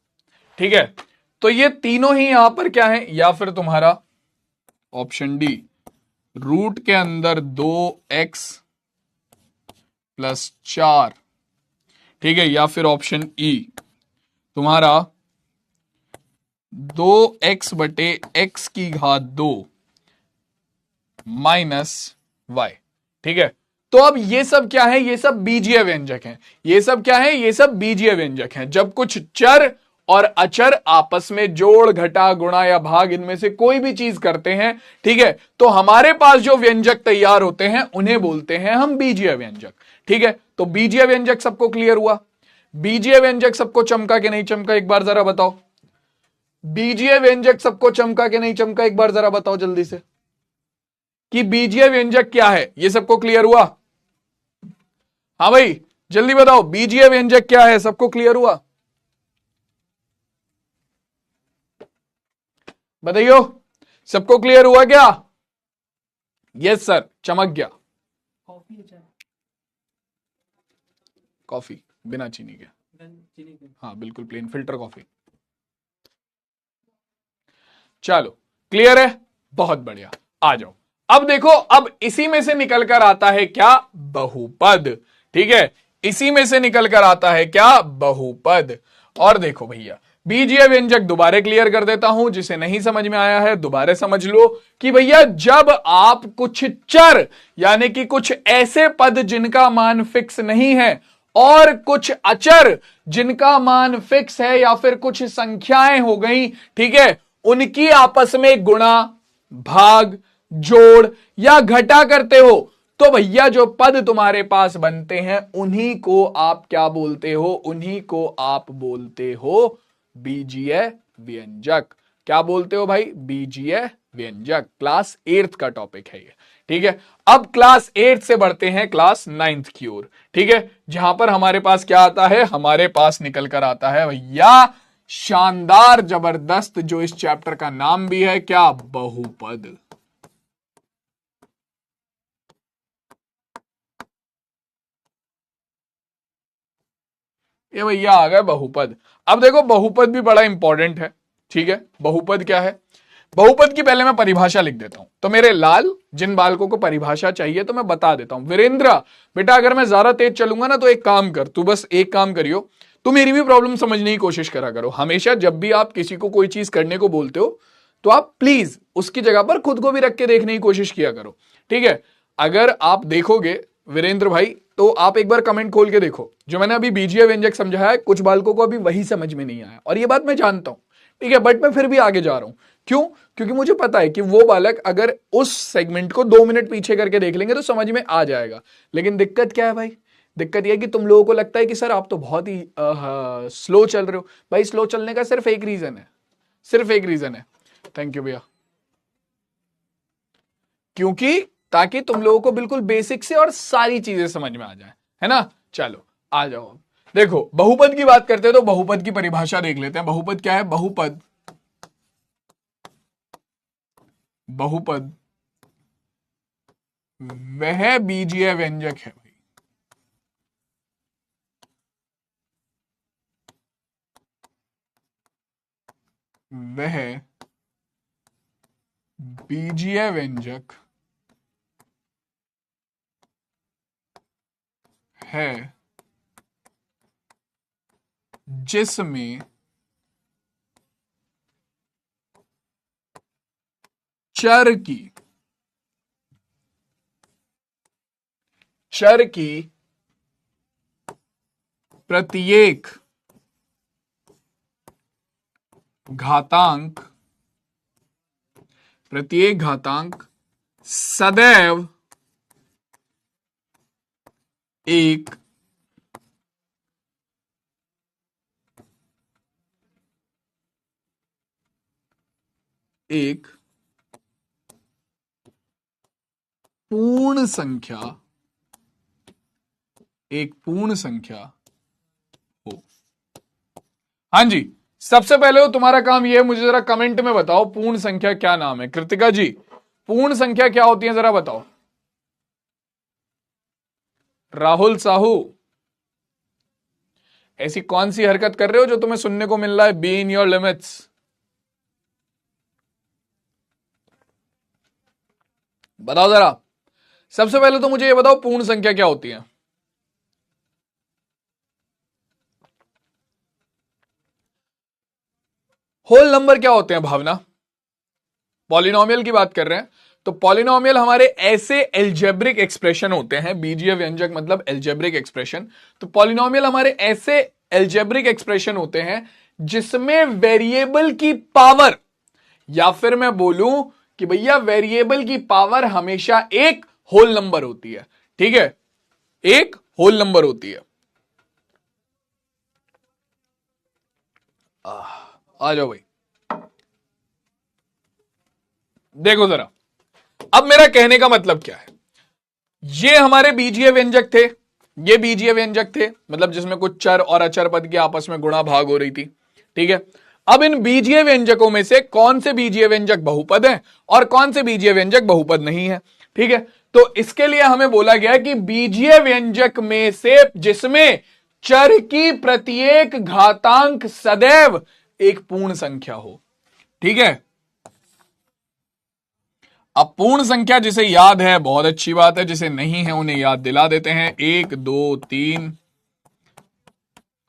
Speaker 1: ठीक है, तो ये तीनों ही यहां पर क्या है, या फिर तुम्हारा ऑप्शन डी रूट के अंदर 2x प्लस 4। ठीक है, या फिर ऑप्शन ई तुम्हारा 2x बटे x की घात 2 माइनस y। ठीक है, तो अब ये सब क्या है, ये सब बीजीय व्यंजक हैं। ये सब क्या है, ये सब बीजीय व्यंजक हैं। जब कुछ चर और अचर आपस में जोड़ घटा गुणा या भाग इनमें से कोई भी चीज करते हैं, ठीक है, तो हमारे पास जो व्यंजक तैयार होते हैं उन्हें बोलते हैं हम बीजीय व्यंजक। ठीक है, तो बीजीय व्यंजक सबको क्लियर हुआ। बीजीय व्यंजक सबको चमका कि नहीं चमका, एक बार जरा बताओ। बीजीय व्यंजक सबको चमका कि नहीं चमका, एक बार जरा बताओ जल्दी से कि बीजीय व्यंजक क्या है। ये सबको क्लियर हुआ? हाँ भाई जल्दी बताओ, बीजीय व्यंजक क्या है, सबको क्लियर हुआ? बताइयो, सबको क्लियर हुआ क्या? यस सर, चमक गया। कॉफी बिना चीनी के, हाँ बिल्कुल प्लेन फिल्टर कॉफी। चलो क्लियर है, बहुत बढ़िया। आ जाओ, अब देखो, अब इसी में से निकल कर आता है क्या, बहुपद। ठीक है, इसी में से निकल कर आता है क्या, बहुपद। और देखो भैया, बीजीय व्यंजक दोबारा क्लियर कर देता हूं, जिसे नहीं समझ में आया है दोबारा समझ लो कि भैया जब आप कुछ चर यानी कि कुछ ऐसे पद जिनका मान फिक्स नहीं है और कुछ अचर जिनका मान फिक्स है या फिर कुछ संख्याएं हो गई, ठीक है, उनकी आपस में गुणा भाग जोड़ या घटा करते हो, तो भैया जो पद तुम्हारे पास बनते हैं उन्हीं को आप क्या बोलते हो, उन्हीं को आप बोलते हो बीजीय व्यंजक। क्या बोलते हो भाई, बीजीय व्यंजक। क्लास 8th का टॉपिक है ये। ठीक है, अब क्लास 8 से बढ़ते हैं क्लास 9th की ओर। ठीक है, जहां पर हमारे पास क्या आता है, हमारे पास निकल कर आता है भैया शानदार जबरदस्त, जो इस चैप्टर का नाम भी है क्या, बहुपद। ये भैया आ गए बहुपद। अब देखो बहुपद भी बड़ा इंपॉर्टेंट है। ठीक है, बहुपद क्या है, बहुपद की पहले मैं परिभाषा लिख देता हूं, तो मेरे लाल जिन बालकों को परिभाषा चाहिए तो मैं बता देता हूं। वीरेंद्र बेटा अगर मैं ज्यादा तेज चलूंगा ना तो एक काम कर, तू बस एक काम करियो, तू मेरी भी प्रॉब्लम समझने की कोशिश करा करो। हमेशा जब भी आप किसी को कोई चीज करने को बोलते हो तो आप प्लीज उसकी जगह पर खुद को भी रख के देखने की कोशिश किया करो। ठीक है, अगर आप देखोगे वीरेंद्र भाई, तो आप एक बार कमेंट खोल के देखो, जो मैंने अभी बीजीय व्यंजक समझाया है कुछ बालकों को अभी वही समझ में नहीं आया, और ये बात मैं जानता हूं। ठीक है, बट मैं फिर भी आगे जा रहा हूं। क्यों? क्योंकि मुझे पता है कि वो बालक अगर उस सेगमेंट को 2 मिनट पीछे करके देख लेंगे तो समझ में आ जाएगा। लेकिन दिक्कत क्या है भाई, दिक्कत यह है कि तुम लोगों को लगता है कि सर आप तो बहुत ही स्लो चल रहे हो। भाई स्लो चलने का सिर्फ एक रीजन है, सिर्फ एक रीजन है। थैंक यू भैया। क्योंकि ताकि तुम लोगों को बिल्कुल बेसिक से और सारी चीजें समझ में आ जाए, है ना। चलो आ जाओ, देखो बहुपद की बात करते हैं तो बहुपद की परिभाषा देख लेते हैं। बहुपद क्या है, बहुपद, बहुपद वह बीजीय व्यंजक है भाई, वह बीजीय व्यंजक है जिसमें चर की प्रत्येक घातांक सदैव एक पूर्ण संख्या हो। हाँ जी, सबसे पहले तो तुम्हारा काम यह है, मुझे जरा कमेंट में बताओ पूर्ण संख्या क्या नाम है। कृतिका जी, पूर्ण संख्या क्या होती है जरा बताओ। राहुल साहू, ऐसी कौन सी हरकत कर रहे हो जो तुम्हें सुनने को मिल रहा है? B in your limits. बताओ जरा। सबसे पहले तो मुझे ये बताओ, पूर्ण संख्या क्या होती है? होल नंबर क्या होते हैं भावना? पॉलिनोमियल की बात कर रहे हैं। तो पॉलिनोमियल हमारे ऐसे एल्जेब्रिक एक्सप्रेशन होते हैं, बीजीय व्यंजक मतलब एल्जेब्रिक एक्सप्रेशन। तो पॉलिनोमियल हमारे ऐसे एल्जेब्रिक एक्सप्रेशन होते हैं जिसमें वेरिएबल की पावर, या फिर मैं बोलूं कि भैया वेरिएबल की पावर हमेशा एक होल नंबर होती है। ठीक है, एक होल नंबर होती है। आ जाओ भाई, देखो जरा। अब मेरा कहने का मतलब क्या है, ये हमारे बीजीय व्यंजक थे, ये बीजीय व्यंजक थे, मतलब जिसमें कुछ चर और अचर पद की आपस में गुणा भाग हो रही थी। ठीक है, अब इन बीजीय व्यंजकों में से कौन से बीजीय व्यंजक बहुपद हैं और कौन से बीजीय व्यंजक बहुपद नहीं है। ठीक है, तो इसके लिए हमें बोला गया कि बीजीय व्यंजक में से जिसमें चर की प्रत्येक घातांक सदैव एक पूर्ण संख्या हो। ठीक है, अब पूर्ण संख्या जिसे याद है बहुत अच्छी बात है, जिसे नहीं है उन्हें याद दिला देते हैं। 1 2 3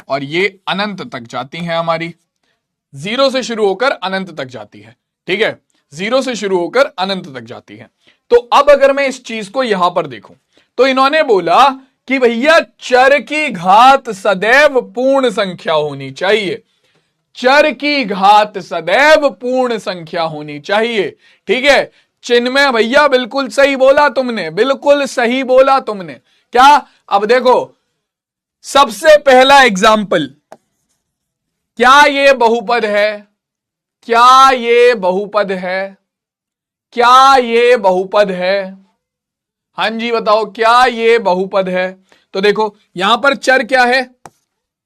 Speaker 1: और ये अनंत तक जाती हैं हमारी, 0 से शुरू होकर अनंत तक जाती है। ठीक है, 0 से शुरू होकर अनंत तक जाती है। तो अब अगर मैं इस चीज को यहां पर देखूं तो इन्होंने बोला कि भैया चर की घात सदैव पूर्ण संख्या होनी चाहिए, चर की घात सदैव पूर्ण संख्या होनी चाहिए। ठीक है, चिन्मय भैया बिल्कुल सही बोला तुमने, बिल्कुल सही बोला तुमने। क्या? अब देखो, सबसे पहला एग्जाम्पल, क्या ये बहुपद है? क्या ये बहुपद है? क्या ये बहुपद है? हां जी बताओ, क्या ये बहुपद है? तो देखो यहां पर चर क्या है?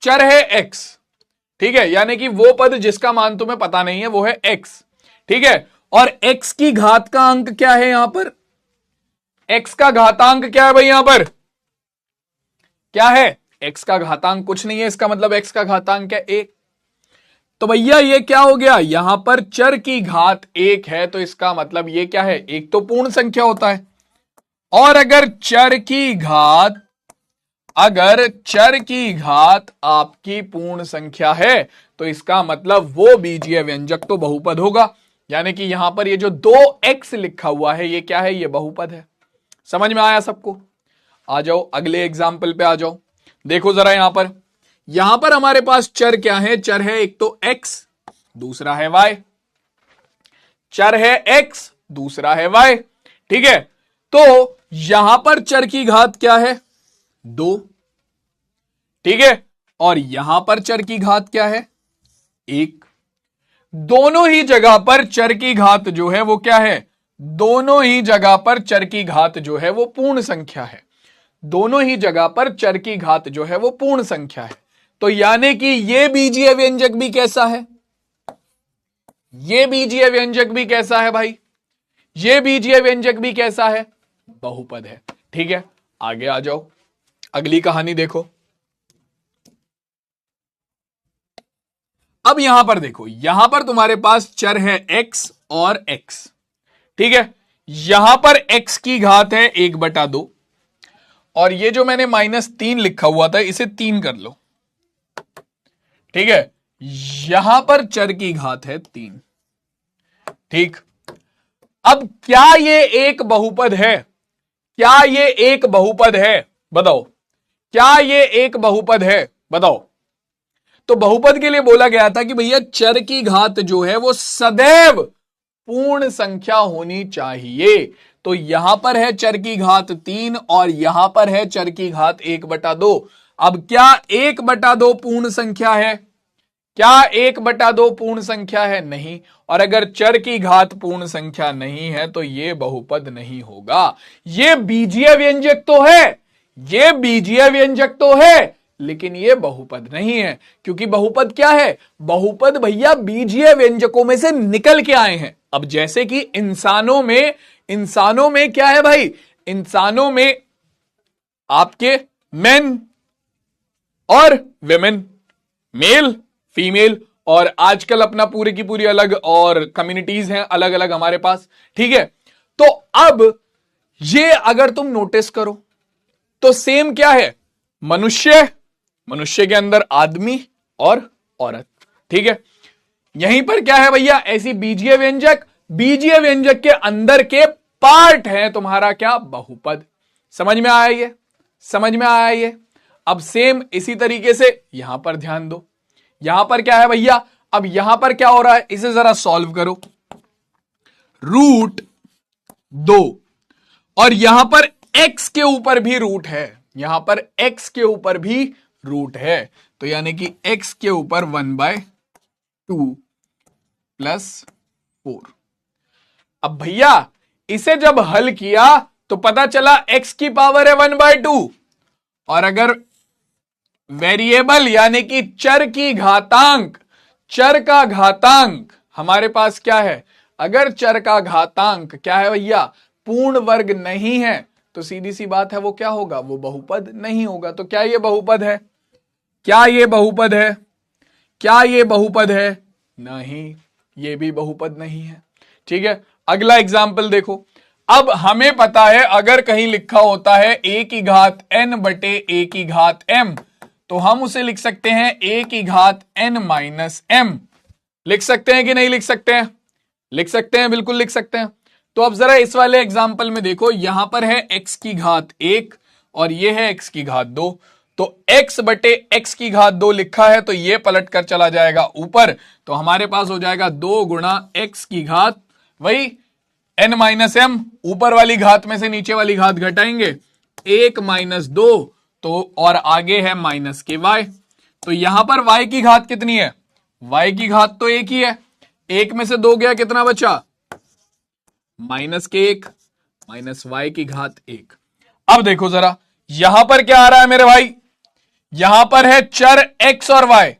Speaker 1: चर है x। ठीक है, यानी कि वो पद जिसका मान तुम्हें पता नहीं है वो है x। ठीक है, और x की घात का अंक क्या है? यहां पर x का घातांक क्या है भाई? यहां पर क्या है? x का घातांक कुछ नहीं है, इसका मतलब x का घातांक है 1। तो भैया ये क्या हो गया? यहां पर चर की घात 1 है, तो इसका मतलब ये क्या है? एक तो पूर्ण संख्या होता है। और अगर चर की घात आपकी पूर्ण संख्या है तो इसका मतलब वो बीजीय व्यंजक तो बहुपद होगा। यानी कि यहां पर ये जो 2x लिखा हुआ है ये क्या है? ये बहुपद है। समझ में आया सबको? आ जाओ अगले एग्जाम्पल पे आ जाओ। देखो जरा यहां पर हमारे पास चर क्या है? चर है एक तो x, दूसरा है y। चर है x, दूसरा है y। ठीक है, तो यहां पर चर की घात क्या है? 2। ठीक है, और यहां पर चर की घात क्या है? 1। दोनों ही जगह पर चर की घात जो है वो क्या है? दोनों ही जगह पर चर की घात जो है वो पूर्ण संख्या है। दोनों ही जगह पर चर की घात जो है वो पूर्ण संख्या है। तो यानी कि ये बीजीय व्यंजक भी कैसा है? ये बीजीय व्यंजक भी कैसा है भाई? ये बीजीय व्यंजक भी कैसा है? बहुपद है। ठीक है, आगे आ जाओ, अगली कहानी देखो। अब यहां पर देखो, यहां पर तुम्हारे पास चर है x और x। ठीक है, यहां पर x की घात है 1/2 और ये जो मैंने -3 लिखा हुआ था इसे 3 कर लो। ठीक है, यहां पर चर की घात है 3। ठीक, अब क्या ये एक बहुपद है? क्या ये एक बहुपद है? बताओ, क्या ये एक बहुपद है? बताओ। तो बहुपद के लिए बोला गया था कि भैया चर की घात जो है वो सदैव पूर्ण संख्या होनी चाहिए। तो यहां पर है चर की घात 3 और यहां पर है चर की घात 1/2। अब क्या 1/2 पूर्ण संख्या है? क्या 1/2 पूर्ण संख्या है? नहीं। और अगर चर की घात पूर्ण संख्या नहीं है तो यह बहुपद नहीं होगा। यह बीजीय व्यंजक तो है, यह बीजीय व्यंजक तो है, लेकिन यह बहुपद नहीं है। क्योंकि बहुपद क्या है? बहुपद भैया बीजीय व्यंजकों में से निकल के आए हैं। अब जैसे कि इंसानों में क्या है भाई? इंसानों में आपके मेन और विमेन, मेल फीमेल, और आजकल अपना पूरी की पूरी अलग और कम्युनिटीज हैं अलग अलग हमारे पास, ठीक है। तो अब ये अगर तुम नोटिस करो तो सेम क्या है, मनुष्य, मनुष्य के अंदर आदमी और औरत, ठीक है। यहीं पर क्या है भैया, ऐसी बीजीय व्यंजक, बीजीय व्यंजक के अंदर के पार्ट है तुम्हारा क्या, बहुपद। समझ में आया ये, समझ में आया ये। अब सेम इसी तरीके से यहां पर ध्यान दो, यहां पर क्या है भैया, अब यहां पर क्या हो रहा है, इसे जरा सॉल्व करो। √2 और यहां पर x के ऊपर भी रूट है, यहां पर x के ऊपर भी रूट है, तो यानी कि x के ऊपर 1/2 + 4। अब भैया इसे जब हल किया तो पता चला x की पावर है 1/2, और अगर वेरिएबल यानी कि चर की घातांक, चर का घातांक हमारे पास क्या है, अगर चर का घातांक क्या है भैया, पूर्ण वर्ग नहीं है, तो सीधी सी बात है वो क्या होगा, वो बहुपद नहीं होगा। तो क्या ये बहुपद है, क्या ये बहुपद है, क्या ये बहुपद है, नहीं, ये भी बहुपद नहीं है, ठीक है। अगला एग्जाम्पल देखो, अब हमें पता है अगर कहीं लिखा होता है a⁴n/a⁴m, तो हम उसे लिख सकते हैं a⁴n-m, लिख सकते हैं कि नहीं लिख सकते हैं, लिख सकते हैं, बिल्कुल लिख सकते हैं। तो अब जरा इस वाले एग्जाम्पल में देखो, यहां पर है x⁴1 और ये है x⁴2, तो x/x⁴2 लिखा है, तो ये पलट कर चला जाएगा ऊपर, तो हमारे पास हो जाएगा 2 × x⁴, वही n-m, ऊपर वाली घात में से नीचे वाली घात घटाएंगे, 1 - 2, तो और आगे है -y, तो यहां पर y की घात कितनी है, y की घात तो 1 ही है, 1 में से 2 गया, कितना बचा, -1 -y की घात 1। अब देखो जरा यहां पर क्या आ रहा है मेरे भाई, यहां पर है चर x और y,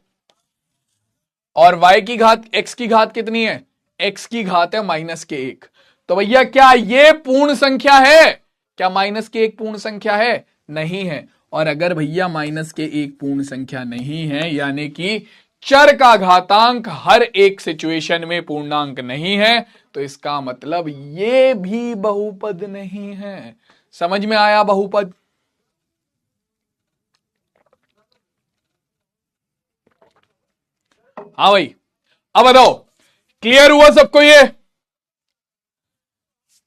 Speaker 1: और y की घात, x की घात कितनी है, x की घात है -1। तो भैया क्या ये पूर्ण संख्या है, क्या -1 पूर्ण संख्या है, नहीं है। और अगर भैया -1 पूर्ण संख्या नहीं है, यानी कि चर का घातांक हर एक सिचुएशन में पूर्णांक नहीं है, तो इसका मतलब ये भी बहुपद नहीं है। समझ में आया बहुपद, हाँ भाई। अब बताओ क्लियर हुआ सबको, ये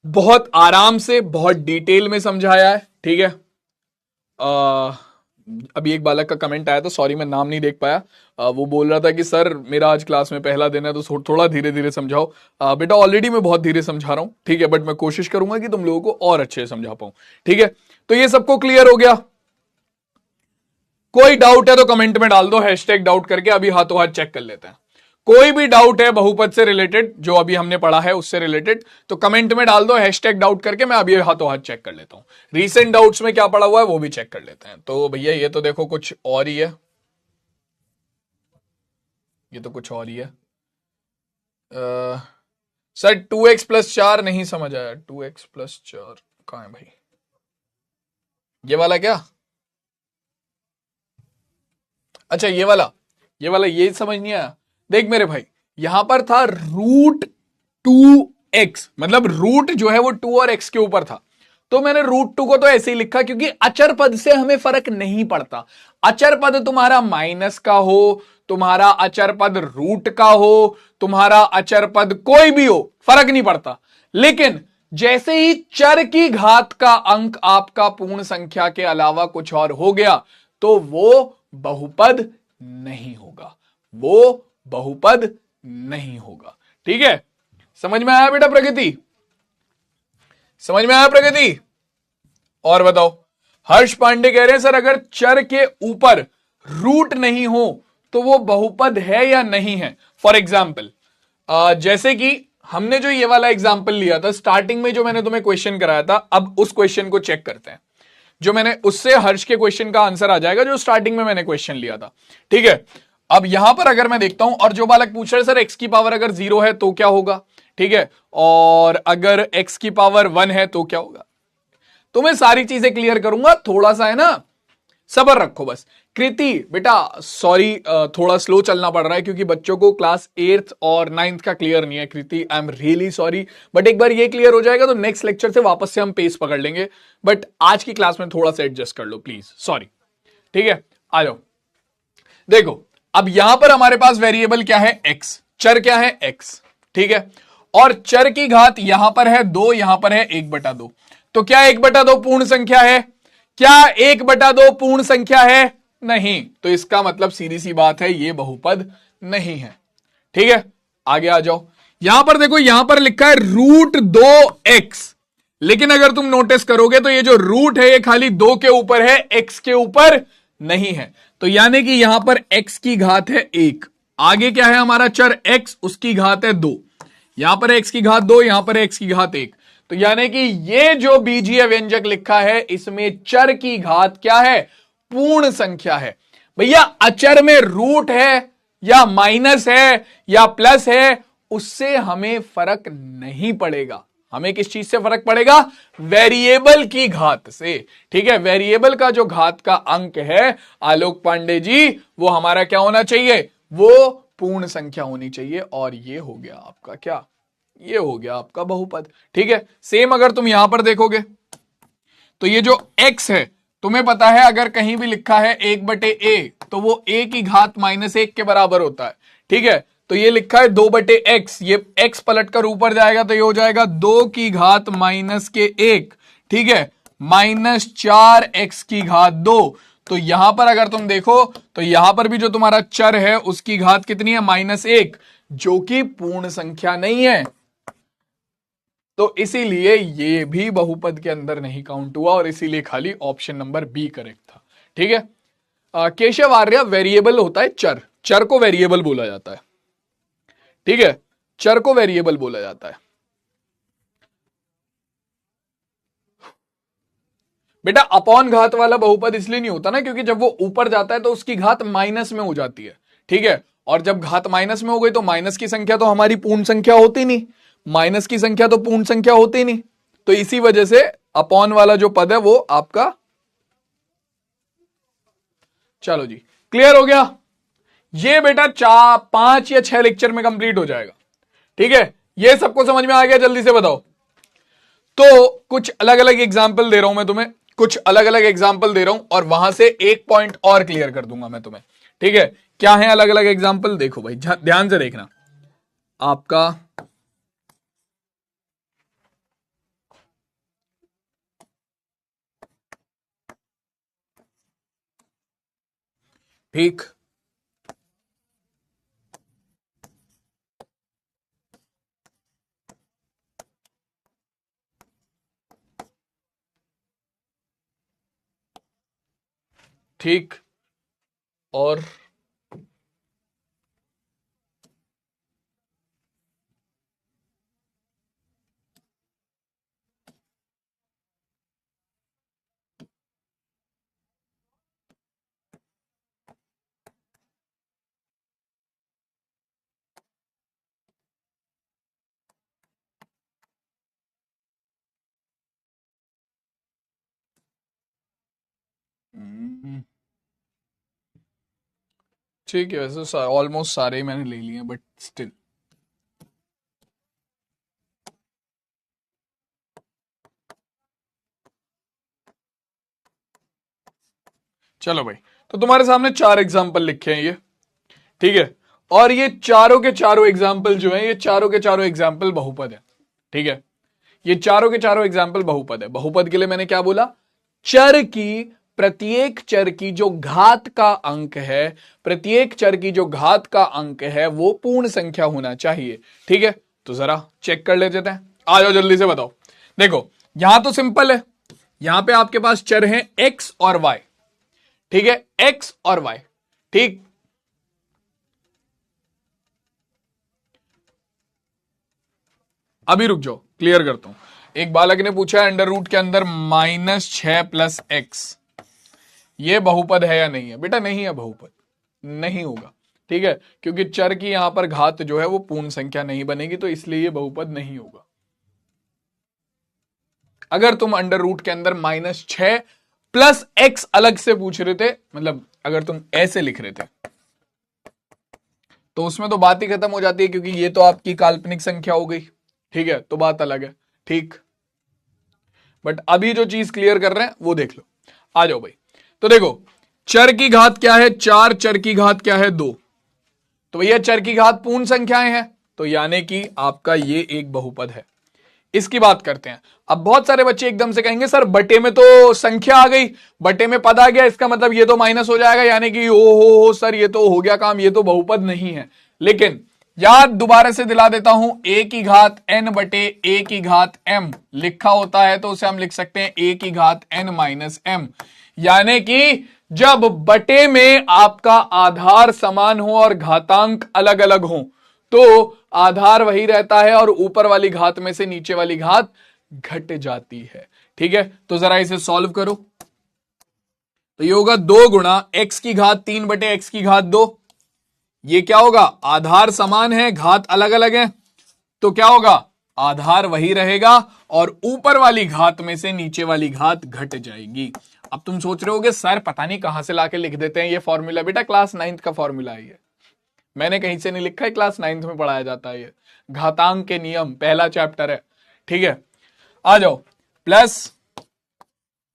Speaker 1: बहुत आराम से बहुत डिटेल में समझाया है, ठीक है। अभी एक बालक का कमेंट आया था, सॉरी मैं नाम नहीं देख पाया, वो बोल रहा था कि सर मेरा आज क्लास में पहला दिन है तो थोड़ा धीरे धीरे समझाओ। बेटा ऑलरेडी मैं बहुत धीरे समझा रहा हूं, ठीक है, बट मैं कोशिश करूंगा कि तुम लोगों को और अच्छे से समझा पाऊं, ठीक है। तो ये सबको क्लियर हो गया, कोई डाउट है तो कमेंट में डाल दो, #डाउट करके अभी हाथों हाथ चेक कर लेते हैं। कोई भी डाउट है बहुपद से रिलेटेड, जो अभी हमने पढ़ा है उससे रिलेटेड, तो कमेंट में डाल दो #डाउट करके, मैं अभी हाथों हाथ चेक कर लेता हूं। रीसेंट डाउट्स में क्या पढ़ा हुआ है वो भी चेक कर लेते हैं। तो भैया ये तो देखो कुछ और ही है, ये तो कुछ और ही है। सर 2x + 4 नहीं समझ आया, 2x + 4 कहां है भाई, ये वाला क्या, अच्छा ये वाला ये समझ नहीं आया। देख मेरे भाई यहां पर था √2x, मतलब रूट जो है वो 2 और x के ऊपर था, तो मैंने √2 को तो ऐसे ही लिखा, क्योंकि अचर पद से हमें फर्क नहीं पड़ता। अचर पद तुम्हारा माइनस का हो, तुम्हारा अचर पद रूट का हो, तुम्हारा अचर पद कोई भी हो, फर्क नहीं पड़ता। लेकिन जैसे ही चर की घात का अंक आपका पूर्ण संख्या के अलावा कुछ और हो गया, तो वो बहुपद नहीं होगा, वो बहुपद नहीं होगा, ठीक है। समझ में आया बेटा प्रगति, समझ में आया प्रगति। और बताओ, हर्ष पांडे कह रहे हैं सर अगर चर के ऊपर रूट नहीं हो तो वो बहुपद है या नहीं है। फॉर एग्जाम्पल जैसे कि हमने जो ये वाला एग्जाम्पल लिया था स्टार्टिंग में, जो मैंने तुम्हें क्वेश्चन कराया था, अब उस क्वेश्चन को चेक करते हैं, जो मैंने उससे हर्ष के क्वेश्चन का आंसर आ जाएगा जो स्टार्टिंग में मैंने क्वेश्चन लिया था, ठीक है। अब यहां पर अगर मैं देखता हूं, और जो बालक पूछ रहे सर x की पावर अगर 0 है तो क्या होगा, ठीक है, और अगर x की पावर 1 है तो क्या होगा, तो मैं सारी चीजें क्लियर करूंगा, थोड़ा सा है ना सब्र रखो बस। कृति बेटा सॉरी, थोड़ा स्लो चलना पड़ रहा है क्योंकि बच्चों को क्लास 8th और 9th का क्लियर नहीं है। Kriti I am really sorry, but एक बार ये क्लियर हो जाएगा तो नेक्स्ट लेक्चर से वापस से हम पेस पकड़ लेंगे, बट आज की क्लास में थोड़ा सा एडजस्ट कर लो प्लीज, सॉरी। ठीक है, आ जाओ। देखो अब यहां पर हमारे पास वेरिएबल क्या है, एक्स, चर क्या है एक्स, ठीक है, और चर की घात यहां पर है 2, यहां पर है 1/2। तो क्या 1/2 पूर्ण संख्या है? क्या 1/2 पूर्ण संख्या है? नहीं, तो इसका मतलब सीधी सी बात है ये बहुपद नहीं है। ठीक है, आगे आ जाओ। यहां पर देखो, यहां पर लिखा है √2x, लेकिन अगर तुम नोटिस करोगे तो ये जो रूट है ये खाली 2 के ऊपर है, x के ऊपर नहीं है। तो यानी कि यहां पर x की घात है 1, आगे क्या है हमारा चर x, उसकी घात है 2, यहां पर x की घात 2, यहां पर x की घात 1। तो यानी कि ये जो बीजीय व्यंजक लिखा है इसमें चर की घात क्या है, पूर्ण संख्या है। भैया अचर में रूट है या माइनस है या प्लस है, उससे हमें फर्क नहीं पड़ेगा। हमें किस चीज से फर्क पड़ेगा? वेरिएबल की घात से। ठीक है, वेरिएबल का जो घात का अंक है आलोक पांडे जी, वो हमारा क्या होना चाहिए, वो पूर्ण संख्या होनी चाहिए। और ये हो गया आपका क्या, ये हो गया आपका बहुपद। ठीक है, सेम अगर तुम यहां पर देखोगे तो ये जो x है, तुम्हें पता है अगर कहीं भी लिखा है 1/a तो वो a की घात -1 के बराबर होता है। ठीक है, तो ये लिखा है 2/x, ये x पलट कर ऊपर जाएगा तो ये हो जाएगा 2 की घात -1, ठीक है, -4x की घात 2। तो यहां पर अगर तुम देखो तो यहां पर भी जो तुम्हारा चर है उसकी घात कितनी है, -1, जो कि पूर्ण संख्या नहीं है। तो इसीलिए ये भी बहुपद के अंदर नहीं काउंट हुआ और इसीलिए खाली ऑप्शन नंबर बी करेक्ट था। ठीक है, केशव आर्य, वेरिएबल होता है चर, चर को वेरिएबल बोला जाता है। ठीक है, चर को वेरिएबल बोला जाता है। बेटा अपॉन घात वाला बहुपद इसलिए नहीं होता ना क्योंकि जब वो ऊपर जाता है तो उसकी घात माइनस में हो जाती है। ठीक है, और जब घात माइनस में हो गई तो माइनस की संख्या तो हमारी पूर्ण संख्या होती नहीं, माइनस की संख्या तो पूर्ण संख्या होती नहीं। तो इसी वजह से अपॉन वाला जो पद है वो आपका, चलो जी क्लियर हो गया। ये बेटा 5 या 6 लेक्चर में कंप्लीट हो जाएगा। ठीक है, ये सबको समझ में आ गया? जल्दी से बताओ। तो कुछ अलग अलग एग्जाम्पल दे रहा हूं मैं तुम्हें, कुछ अलग अलग एग्जाम्पल दे रहा हूं और वहां से एक पॉइंट और क्लियर कर दूंगा मैं तुम्हें। ठीक है, क्या है अलग अलग एग्जाम्पल, देखो भाई ध्यान से देखना। आपका ठीक, ठीक, और ठीक है, वैसे ऑलमोस्ट सारे ही मैंने ले लिए बट स्टिल। चलो भाई, तो तुम्हारे सामने 4 एग्जाम्पल लिखे हैं ये। ठीक है, और ये चारों के चारों एग्जाम्पल जो है, ये चारों के चारों एग्जाम्पल बहुपद है। ठीक है, ये चारों के चारों एग्जाम्पल बहुपद है। बहुपद के लिए मैंने क्या बोला, चर की, प्रत्येक चर की जो घात का अंक है, प्रत्येक चर की जो घात का अंक है वो पूर्ण संख्या होना चाहिए। ठीक है, तो जरा चेक कर लेते हैं, आ जाओ जल्दी से बताओ। देखो यहां तो सिंपल है, यहां पे आपके पास चर हैं x और y। ठीक है, x और y। ठीक, अभी रुक जाओ, क्लियर करता हूं। एक बालक ने पूछा अंडर रूट के अंदर -6 + x, ये बहुपद है या नहीं है? बेटा नहीं है, बहुपद नहीं होगा। ठीक है, क्योंकि चर की यहां पर घात जो है वो पूर्ण संख्या नहीं बनेगी, तो इसलिए ये बहुपद नहीं होगा। अगर तुम अंडर रूट के अंदर -6 प्लस एक्स अलग से पूछ रहे थे, मतलब अगर तुम ऐसे लिख रहे थे तो उसमें तो बात ही खत्म हो जाती है, क्योंकि ये तो आपकी काल्पनिक संख्या हो गई, ठीक है, तो बात अलग है, ठीक। बट अभी जो चीज क्लियर कर रहे हैं वो देख लो। आ जाओ भाई, तो देखो चर की घात क्या है 4, चर की घात क्या है 2, तो भैया चर की घात पूर्ण संख्याएं हैं, तो यानी कि आपका ये एक बहुपद है। इसकी बात करते हैं। अब बहुत सारे बच्चे एकदम से कहेंगे सर बटे में तो संख्या आ गई, बटे में पद आ गया, इसका मतलब ये तो माइनस हो जाएगा, यानी कि ओ हो सर ये तो हो गया काम, ये तो बहुपद नहीं है। लेकिन याद दोबारा से दिला देता हूं, a की घात n बटे a की घात m लिखा होता है, तो उसे हम लिख सकते हैं a की घात n माइनस m, यानी कि जब बटे में आपका आधार समान हो और घातांक अलग अलग हो तो आधार वही रहता है और ऊपर वाली घात में से नीचे वाली घात घट जाती है, ठीक है। तो जरा इसे सॉल्व करो, तो ये होगा 2 गुणा x की घात 3 बटे x की घात 2, ये क्या होगा, आधार समान है घात अलग अलग है, तो क्या होगा, आधार वही रहेगा और ऊपर वाली घात में से नीचे वाली घात घट जाएगी। अब तुम सोच रहे होगे सर पता नहीं कहां से लाके लिख देते हैं ये फॉर्मूला, बेटा क्लास 9th का फॉर्मूला है ये, मैंने कहीं से नहीं लिखा है, क्लास 9th में पढ़ाया जाता है, ये घातांक के नियम पहला चैप्टर है, ठीक है। आ जाओ, प्लस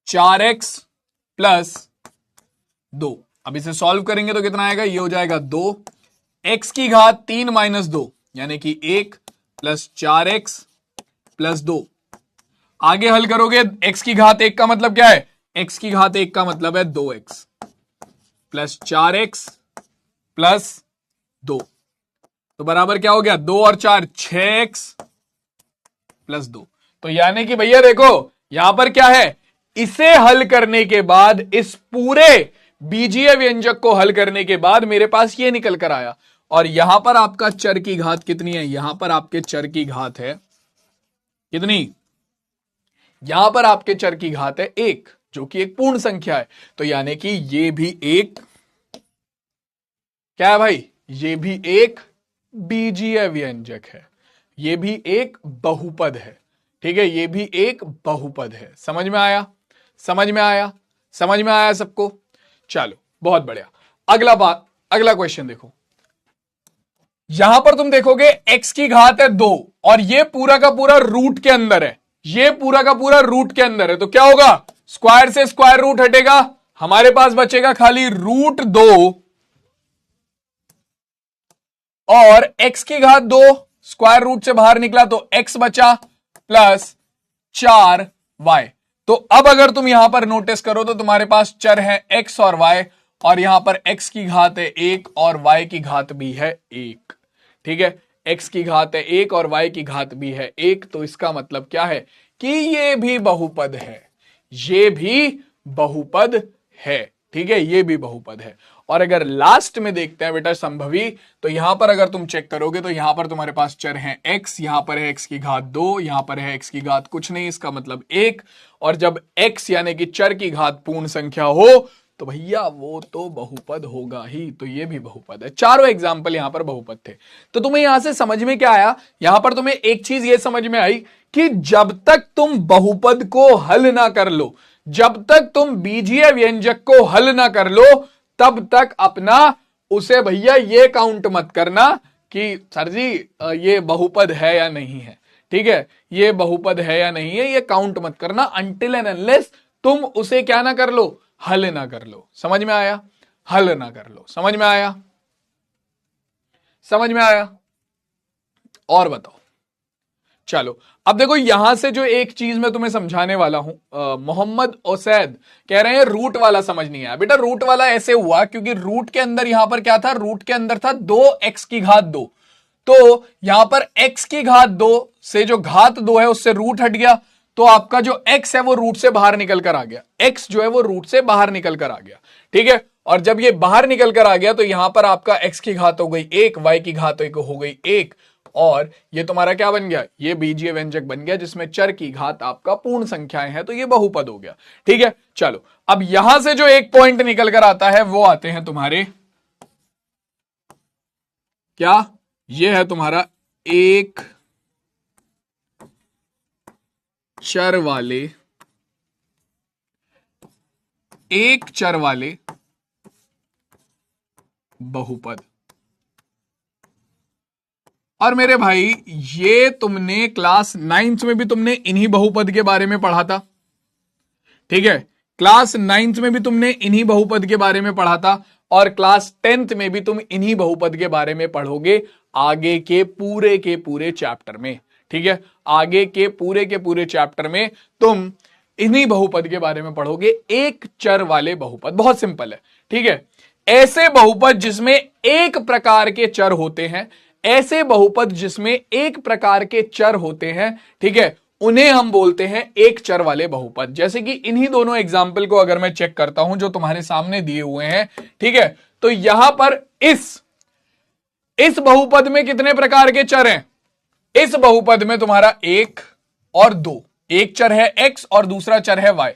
Speaker 1: 4x प्लस 2, अब इसे सॉल्व करेंगे तो कितना आएगा, ये हो जाएगा 2, x की घात 3 माइनस 2 यानी कि 1 प्लस 4x प्लस 2, आगे हल करोगे x की घात 1 का मतलब क्या है, x की घात 1 का मतलब है 2x प्लस 4x प्लस 2, तो बराबर क्या हो गया, 2 और 4 6x प्लस 2, तो यानी कि भैया देखो यहां पर क्या है, इसे हल करने के बाद, इस पूरे बीजीय व्यंजक को हल करने के बाद मेरे पास ये निकल कर आया, और यहां पर आपका चर की घात कितनी है, यहां पर आपके चर की घात है कितनी, यहां पर आपके चर की घात है 1, जो कि एक पूर्ण संख्या है, तो यानी कि ये भी एक क्या है भाई, ये भी एक बीजीय व्यंजक है, ये भी एक बहुपद है, ठीक है, ये भी एक बहुपद है। समझ में आया, समझ में आया, समझ में आया सबको, चलो बहुत बढ़िया। अगला क्वेश्चन देखो, यहां पर तुम देखोगे x की घात है 2 और ये पूरा का पूरा रूट के अंदर है, ये पूरा का पूरा रूट के अंदर है, तो क्या होगा, स्क्वायर से स्क्वायर रूट हटेगा, हमारे पास बचेगा खाली रूट 2 और x की घात 2 स्क्वायर रूट से बाहर निकला तो x बचा प्लस 4y। तो अब अगर तुम यहां पर नोटिस करो तो तुम्हारे पास चर है x और y, और यहां पर x की घात है 1 और y की घात भी है 1, ठीक है, x की घात है 1 और y की घात भी है 1, तो इसका मतलब क्या है कि ये भी बहुपद है, ये भी बहुपद है, ठीक है, ये भी बहुपद है। और अगर लास्ट में देखते हैं बेटा संभवी, तो यहां पर अगर तुम चेक करोगे तो यहां पर तुम्हारे पास चर है x, यहां पर है x की घात 2, यहां पर है x की घात कुछ नहीं, इसका मतलब 1, और जब x यानी कि चर की घात पूर्ण संख्या हो तो भैया वो तो बहुपद होगा ही, तो ये भी बहुपद है। चारों एग्जाम्पल यहां पर बहुपद थे। तो तुम्हें यहां से समझ में क्या आया, यहां पर तुम्हें एक चीज ये समझ में आई कि जब तक तुम बहुपद को हल ना कर लो, जब तक तुम बीजीय व्यंजक को हल ना कर लो, तब तक अपना उसे भैया ये काउंट मत करना कि सर जी ये बहुपद है या नहीं है, ठीक है, ये बहुपद है या नहीं है, ये काउंट मत करना अनटिल एंड अनलेस तुम उसे क्या ना कर लो, हल ना कर लो। समझ में आया, हल ना कर लो, समझ में आया, समझ में आया, और बताओ। चलो अब देखो यहां से जो एक चीज मैं तुम्हें समझाने वाला हूं, मोहम्मद ओसैद कह रहे हैं रूट वाला समझ नहीं आया। बेटा रूट वाला ऐसे हुआ क्योंकि रूट के अंदर यहां पर क्या था, रूट के अंदर था 2x की घात 2, तो यहां पर x की घात 2 से जो घात 2 है उससे रूट हट गया, तो आपका जो x है वो रूट से बाहर निकल कर आ गया, x जो है वो रूट से बाहर निकल कर आ गया, ठीक है। और जब ये बाहर निकल कर आ गया तो यहां पर आपका x की घात हो गई 1, y की घात हो गई 1, और ये तुम्हारा क्या बन गया, ये बीजीय व्यंजक बन गया जिसमें चर की घात आपका पूर्ण संख्याएं हैं, तो ये बहुपद हो गया, ठीक है। चलो अब यहां से जो एक पॉइंट निकल कर आता है वो आते हैं तुम्हारे क्या, ये है तुम्हारा एक चर वाले एक चर वाले बहुपद। और मेरे भाई ये तुमने क्लास 9th में भी तुमने इन्हीं बहुपद के बारे में पढ़ा था, ठीक है। क्लास 9th में भी तुमने इन्हीं बहुपद के बारे में पढ़ा था और क्लास 10th में भी तुम इन्हीं बहुपद के बारे में पढ़ोगे आगे के पूरे चैप्टर में, ठीक है। आगे के पूरे चैप्टर में तुम इन्हीं बहुपद के बारे में पढ़ोगे। एक चर वाले बहुपद बहुत सिंपल है, ठीक है। ऐसे बहुपद जिसमें एक प्रकार के चर होते हैं, ऐसे बहुपद जिसमें एक प्रकार के चर होते हैं, ठीक है, उन्हें हम बोलते हैं एक चर वाले बहुपद। जैसे कि इन्हीं दोनों एग्जाम्पल को अगर मैं चेक करता हूं जो तुम्हारे सामने दिए हुए हैं, ठीक है, तो यहां पर इस बहुपद में कितने प्रकार के चर हैं? इस बहुपद में तुम्हारा एक और दो, एक चर है x और दूसरा चर है y,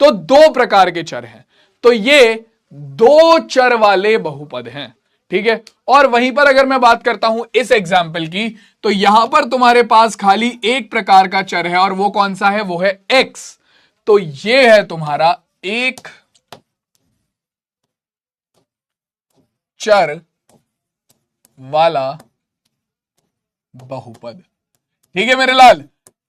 Speaker 1: तो दो प्रकार के चर हैं, तो ये दो चर वाले बहुपद हैं, ठीक है। और वहीं पर अगर मैं बात करता हूं इस एग्जाम्पल की, तो यहां पर तुम्हारे पास खाली एक प्रकार का चर है और वो कौन सा है? वो है x। तो ये है तुम्हारा एक चर वाला बहुपद, ठीक है मेरे लाल।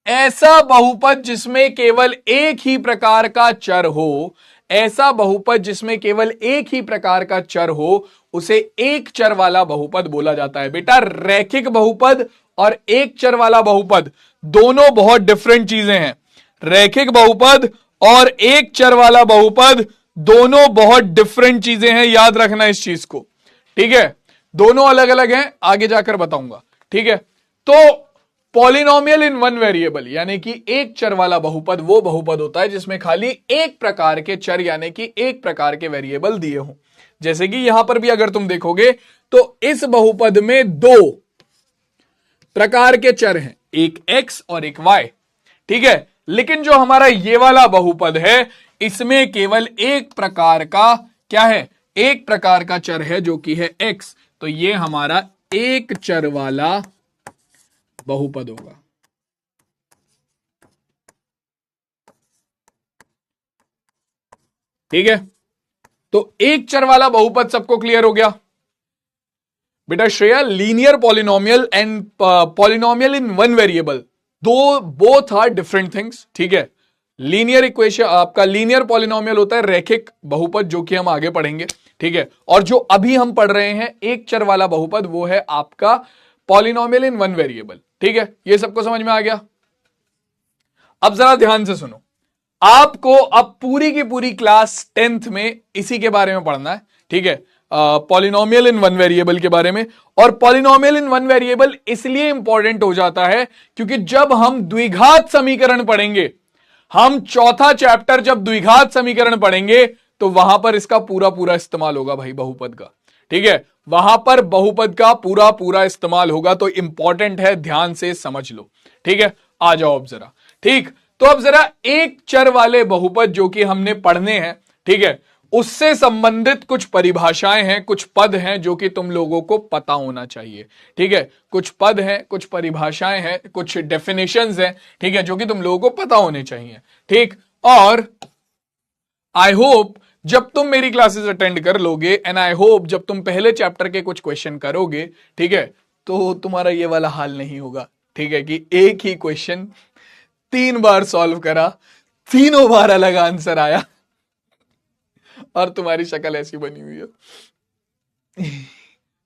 Speaker 1: ऐसा बहुपद जिसमें केवल एक ही प्रकार का चर हो, ऐसा बहुपद जिसमें केवल एक ही प्रकार का चर हो, उसे एक चर वाला बहुपद बोला जाता है। बेटा रैखिक बहुपद और एक चर वाला बहुपद दोनों बहुत डिफरेंट चीजें हैं। रैखिक बहुपद और एक चर वाला बहुपद दोनों बहुत डिफरेंट चीजें हैं, याद रखना इस चीज को, ठीक है। दोनों अलग अलग हैं, आगे जाकर बताऊंगा, ठीक है। तो पॉलिनोमियल इन वन वेरिएबल यानी कि एक चर वाला बहुपद वो बहुपद होता है जिसमें खाली एक प्रकार के चर यानी कि एक प्रकार के वेरिएबल दिए हों। जैसे कि यहां पर भी अगर तुम देखोगे तो इस बहुपद में दो प्रकार के चर हैं, एक x और एक y, ठीक है। लेकिन जो हमारा ये वाला बहुपद है इसमें केवल एक प्रकार का क्या है? एक प्रकार का चर है जो कि है x। तो ये हमारा एक चर वाला बहुपद होगा, ठीक है। तो एक चर वाला बहुपद सबको क्लियर हो गया? बेटा Shreya, linear polynomial and polynomial in one variable दो बोथ आर डिफरेंट थिंग्स, ठीक है। लीनियर इक्वेशन आपका लीनियर पॉलिनोमियल होता है रैखिक बहुपद जो कि हम आगे पढ़ेंगे, ठीक है। और जो अभी हम पढ़ रहे हैं एक चर वाला बहुपद वो है आपका पॉलिनोमियल इन वन वेरिएबल, ठीक है। ये सबको समझ में आ गया? अब जरा ध्यान से सुनो, आपको अब पूरी की पूरी क्लास 10th में इसी के बारे में पढ़ना है, ठीक है। पॉलिनोमियल इन वन वेरिएबल के बारे में। और पॉलिनोमियल इन वन वेरिएबल इसलिए इंपॉर्टेंट हो जाता है क्योंकि जब हम द्विघात समीकरण पढ़ेंगे, हम चौथा चैप्टर जब द्विघात समीकरण पढ़ेंगे तो वहां पर इसका पूरा इस्तेमाल होगा भाई बहुपद का, ठीक है। वहां पर बहुपद का पूरा इस्तेमाल होगा, तो इंपॉर्टेंट है, ध्यान से समझ लो, ठीक है। आ जाओ अब जरा, ठीक। तो अब जरा एक चर वाले बहुपद जो कि हमने पढ़ने हैं, ठीक है, उससे संबंधित कुछ परिभाषाएं हैं, कुछ पद हैं जो कि तुम लोगों को पता होना चाहिए, ठीक है। कुछ पद हैं, कुछ परिभाषाएं हैं, कुछ डेफिनेशंस हैं, ठीक है, जो कि तुम लोगों को पता होने चाहिए, ठीक। और आई होप जब तुम मेरी क्लासेस अटेंड कर लोगे एंड आई होप जब तुम पहले चैप्टर के कुछ क्वेश्चन करोगे, ठीक है, तो तुम्हारा ये वाला हाल नहीं होगा, ठीक है, कि एक ही क्वेश्चन 3 बार सॉल्व करा, तीनों बार अलग आंसर आया और तुम्हारी शक्ल ऐसी बनी हुई है।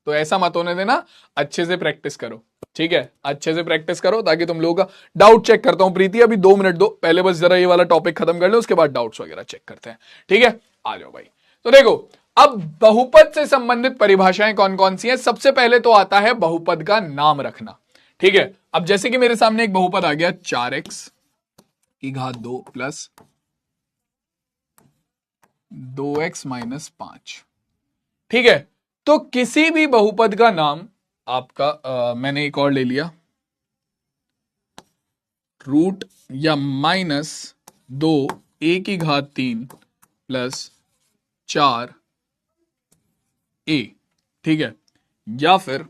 Speaker 1: तो ऐसा मत होने देना, अच्छे से प्रैक्टिस करो, ठीक है, अच्छे से प्रैक्टिस करो ताकि तुम लोगों का डाउट चेक करता हूं। प्रीति अभी 2 मिनट दो, पहले बस जरा ये वाला टॉपिक खत्म कर ले, उसके बाद डाउट्स वगैरह चेक करते हैं, ठीक है। आ जाओ भाई। तो देखो अब बहुपद से संबंधित परिभाषाएं कौन कौन सी हैं। सबसे पहले तो आता है बहुपद का नाम रखना, ठीक है। अब जैसे कि मेरे सामने एक बहुपद आ गया 4x की घात 2 प्लस 2x माइनस 5, ठीक है। तो किसी भी बहुपद का नाम आपका मैंने एक और ले लिया रूट या माइनस 2 a की घात 3 प्लस 4 a, ठीक है। या फिर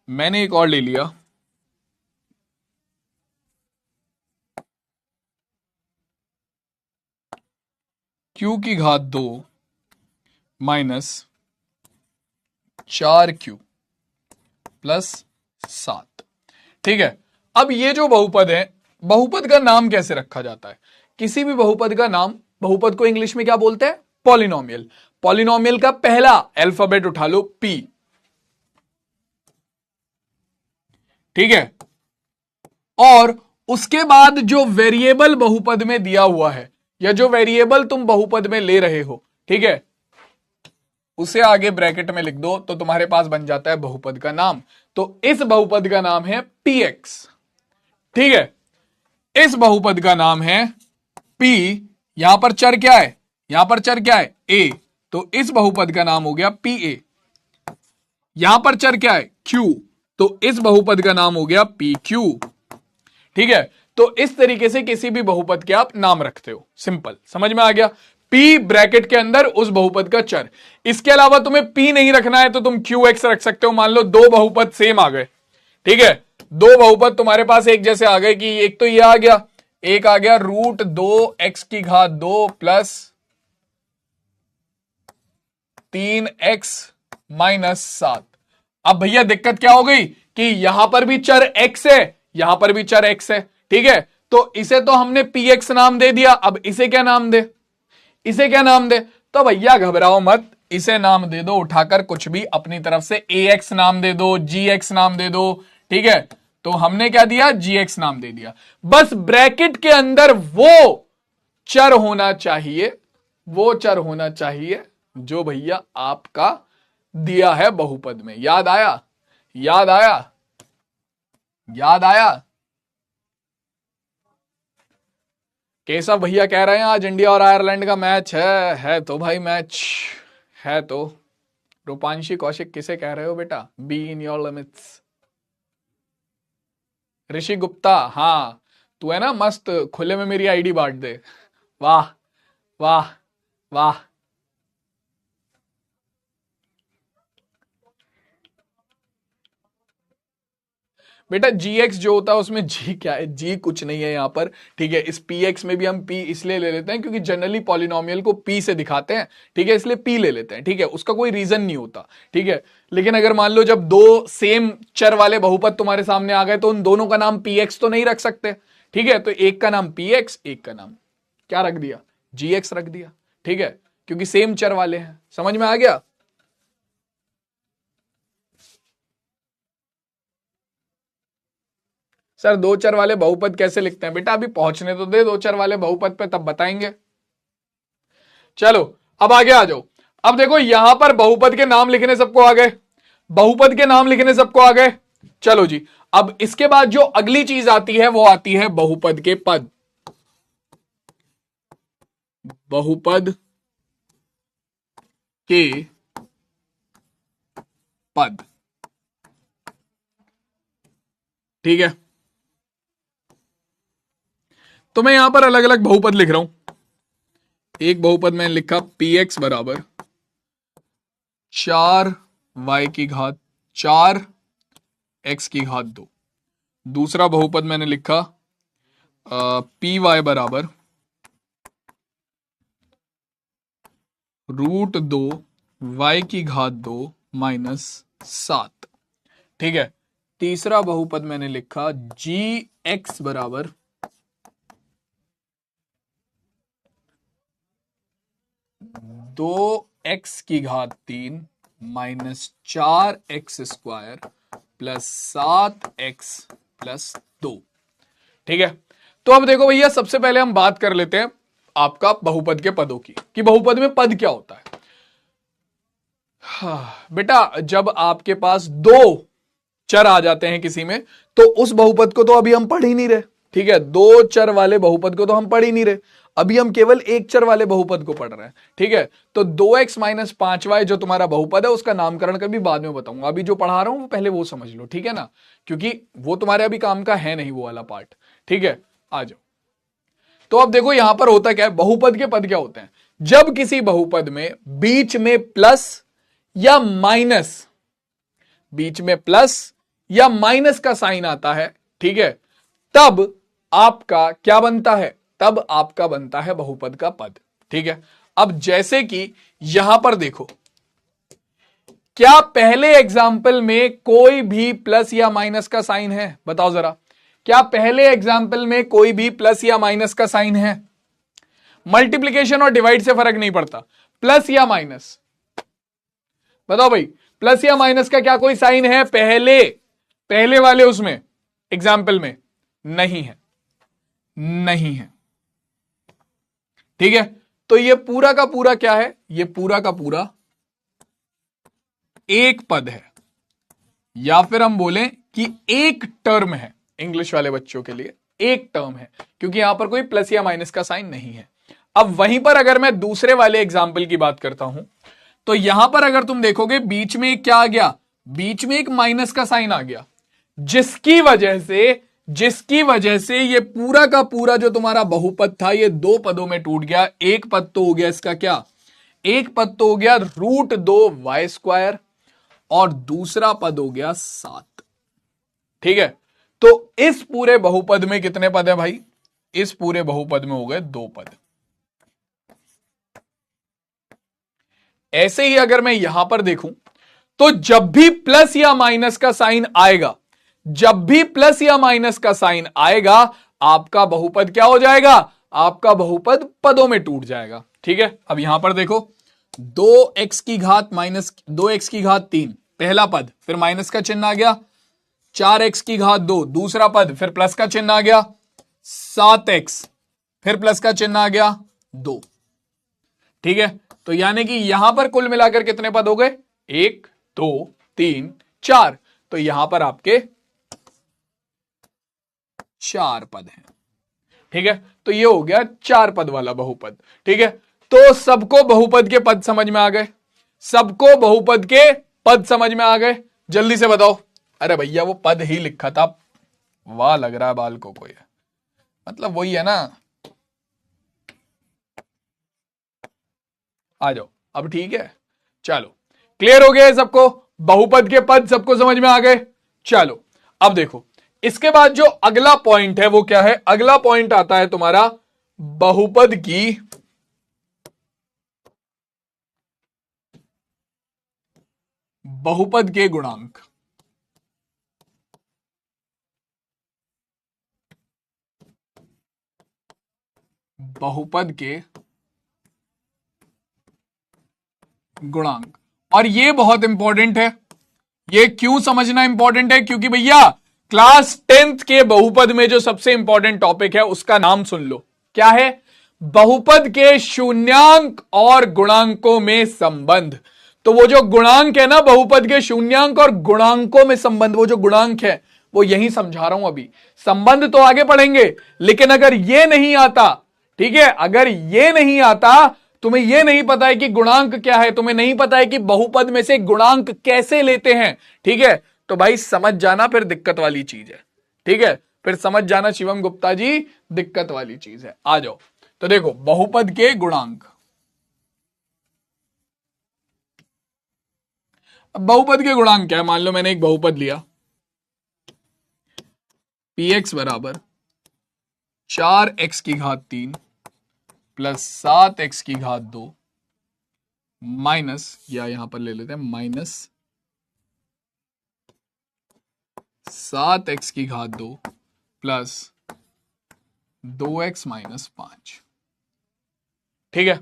Speaker 1: मैंने एक और ले लिया q की घात 2 माइनस 4q प्लस 7। ठीक है, अब ये जो बहुपद है, बहुपद का नाम कैसे रखा जाता है? किसी भी बहुपद का नाम, बहुपद को इंग्लिश में क्या बोलते हैं? पॉलिनोमियल। पॉलिनोमियल का पहला अल्फाबेट उठा लो p। ठीक है, और उसके बाद जो वेरिएबल बहुपद में दिया हुआ है, या जो वेरिएबल तुम बहुपद में ले रहे हो, ठीक है, उसे आगे ब्रैकेट में लिख दो, तो तुम्हारे पास बन जाता है बहुपद का नाम। तो इस बहुपद का नाम है px। ठीक है, इस बहुपद का नाम है p। यहां पर चर क्या है? यहां पर चर क्या है? a। तो इस बहुपद का नाम हो गया pa। यहां पर चर क्या है? q। तो इस बहुपद का नाम हो गया pq। ठीक है, तो इस तरीके से किसी भी बहुपद के आप नाम रखते हो। सिंपल, समझ में आ गया? p ब्रैकेट के अंदर उस बहुपद का चर। इसके अलावा तुम्हें p नहीं रखना है तो तुम qx रख सकते हो। मान लो दो बहुपद सेम आ गए, ठीक है, दो बहुपद तुम्हारे पास एक जैसे आ गए कि एक तो ये आ गया, एक आ गया √2 x की घात 2 प्लस 3x माइनस 7। अब भैया दिक्कत क्या हो गई कि यहां पर भी चर x है, यहां पर भी चर x है। ठीक है, तो इसे तो हमने px नाम दे दिया, अब इसे क्या नाम दे? इसे क्या नाम दे? तो भैया घबराओ मत, इसे नाम दे दो उठाकर कुछ भी, अपनी तरफ से ax नाम दे दो, gx नाम दे दो। ठीक है, तो हमने क्या दिया? gx नाम दे दिया। बस ब्रैकेट के अंदर वो चर होना चाहिए, वो चर होना चाहिए जो भैया आपका दिया है बहुपद में। याद आया? याद आया? याद आया? केशव भैया कह रहे हैं आज इंडिया और आयरलैंड का मैच है तो भाई मैच है तो। रूपांशी कौशिक किसे कह रहे हो बेटा? Be in your limits. Rishi Gupta, हाँ तू है ना मस्त, खुले में मेरी आईडी बांट दे। वाह वाह वाह। बेटा gx जो होता है उसमें g क्या है? g कुछ नहीं है यहां पर। ठीक है, इस px में भी हम p इसलिए ले लेते हैं क्योंकि जनरली पॉलिनोमियल को p से दिखाते हैं। ठीक है, इसलिए p ले लेते हैं। ठीक है, उसका कोई रीजन नहीं होता। ठीक है, लेकिन अगर मान लो जब दो सेम चर वाले बहुपद तुम्हारे सामने आ गए तो उन दोनों का नाम px तो नहीं रख सकते। ठीक है, तो एक का नाम px, एक का नाम क्या रख दिया? gx रख दिया। ठीक है, क्योंकि सेम चर वाले हैं। समझ में आ गया? सर दो चर वाले बहुपद कैसे लिखते हैं? बेटा अभी पहुंचने तो दे दो चर वाले बहुपद पे, तब बताएंगे। चलो अब आगे आ जाओ। अब देखो यहां पर बहुपद के नाम लिखने सबको आ गए, बहुपद के नाम लिखने सबको आ गए। चलो जी, अब इसके बाद जो अगली चीज आती है वो आती है बहुपद के पद। बहुपद के पद। ठीक है, तो मैं यहां पर अलग अलग बहुपद लिख रहा हूं। एक बहुपद मैंने लिखा px बराबर 4y की घात 4x की घात 2। दूसरा बहुपद मैंने लिखा py बराबर √2 y की घात 2 माइनस 7। ठीक है, तीसरा बहुपद मैंने लिखा gx बराबर 2x की घात 3 minus 4x square plus 7x plus 2। ठीक है, तो अब देखो भैया सबसे पहले हम बात कर लेते हैं आपका बहुपद के पदों की, कि बहुपद में पद क्या होता है। बेटा जब आपके पास दो चर आ जाते हैं किसी में, तो उस बहुपद को तो अभी हम पढ़ ही नहीं रहे। ठीक है, दो चर वाले बहुपद को तो हम पढ़ ही नहीं रहे, अभी हम केवल एक चर वाले बहुपद को पढ़ रहे हैं। ठीक है, तो 2x माइनस 5y जो तुम्हारा बहुपद है उसका नामकरण कभी बाद में बताऊंगा, अभी जो पढ़ा रहा हूं वो पहले वो समझ लो। ठीक है ना, क्योंकि वो तुम्हारे अभी काम का है नहीं वो वाला पार्ट। ठीक है, आ जाओ। तो अब देखो यहां पर होता क्या है, बहुपद के पद क्या होते हैं? जब किसी बहुपद में बीच में प्लस या माइनस, बीच में प्लस या माइनस का साइन आता है, ठीक है, तब आपका क्या बनता है? तब आपका बनता है बहुपद का पद। ठीक है, अब जैसे कि यहां पर देखो, क्या पहले एग्जाम्पल में कोई भी प्लस या माइनस का साइन है? बताओ जरा, क्या पहले एग्जाम्पल में कोई भी प्लस या माइनस का साइन है? मल्टीप्लीकेशन और डिवाइड से फर्क नहीं पड़ता, प्लस या माइनस, बताओ भाई, प्लस या माइनस का क्या कोई साइन है पहले वाले उसमें एग्जाम्पल में? नहीं है, नहीं है। ठीक है, तो ये पूरा का पूरा क्या है? ये पूरा का पूरा एक पद है, या फिर हम बोलें कि एक टर्म है। इंग्लिश वाले बच्चों के लिए एक टर्म है, क्योंकि यहां पर कोई प्लस या माइनस का साइन नहीं है। अब वहीं पर अगर मैं दूसरे वाले एग्जाम्पल की बात करता हूं, तो यहां पर अगर तुम देखोगे बीच में क्या आ गया? बीच में एक माइनस का साइन आ गया, जिसकी वजह से ये पूरा का पूरा जो तुम्हारा बहुपद था ये दो पदों में टूट गया। एक पद तो हो गया इसका क्या? एक पद तो हो गया √2y², और दूसरा पद हो गया 7। ठीक है, तो इस पूरे बहुपद में कितने पद है भाई? इस पूरे बहुपद में हो गए 2 पद। ऐसे ही अगर मैं यहां पर देखूं, तो जब भी प्लस या माइनस का साइन आएगा, जब भी प्लस या माइनस का साइन आएगा, आपका बहुपद क्या हो जाएगा? आपका बहुपद पदों में टूट जाएगा। ठीक है, अब यहां पर देखो, 2x की घात माइनस 2x की घात 3 पहला पद, फिर माइनस का चिन्ह आ गया। 4x की घात 2 दूसरा पद, फिर प्लस का चिन्ह आ गया। 7x फिर प्लस का चिन्ह आ गया 2। ठीक है, तो यानी कि यहां पर कुल मिलाकर कितने पद हो गए? 1 2 3 4। तो यहां पर आपके 4 पद हैं। ठीक है, तो ये हो गया 4 पद वाला बहुपद। ठीक है, तो सबको बहुपद के पद समझ में आ गए? सबको बहुपद के पद समझ में आ गए? जल्दी से बताओ। अरे भैया वो पद ही लिखा था, वाह लग रहा है बाल को ये, मतलब वही है ना। आ जाओ अब, ठीक है, चलो क्लियर हो गया सबको? बहुपद के पद सबको समझ में आ गए? चलो अब देखो, इसके बाद जो अगला पॉइंट है वो क्या है? अगला पॉइंट आता है तुम्हारा बहुपद के गुणांक। बहुपद के गुणांक, और ये बहुत इंपॉर्टेंट है। ये क्यों समझना इंपॉर्टेंट है? क्योंकि भैया क्लास 10th के बहुपद में जो सबसे इंपॉर्टेंट टॉपिक है उसका नाम सुन लो, क्या है? बहुपद के शून्यांक और गुणांकों में संबंध। तो वो जो गुणांक है ना, बहुपद के शून्यांक और गुणांकों में संबंध, वो जो गुणांक है वो यही समझा रहा हूं अभी। संबंध तो आगे पढ़ेंगे, लेकिन अगर ये नहीं आता, ठीक है, अगर ये नहीं आता, तुम्हें यह नहीं पता है कि गुणांक क्या है, तुम्हें नहीं पता है कि बहुपद में से गुणांक कैसे लेते हैं, ठीक है, तो भाई समझ जाना फिर दिक्कत वाली चीज है। ठीक है, फिर समझ जाना शिवम गुप्ता जी, दिक्कत वाली चीज है। आ जाओ, तो देखो बहुपद के गुणांक। अब बहुपद के गुणांक क्या है? मान लो मैंने एक बहुपद लिया, px बराबर 4x की घात 3 प्लस 7x की घात 2 माइनस, या यहां पर ले लेते हैं माइनस 7x की घात 2 प्लस 2x माइनस 5। ठीक है,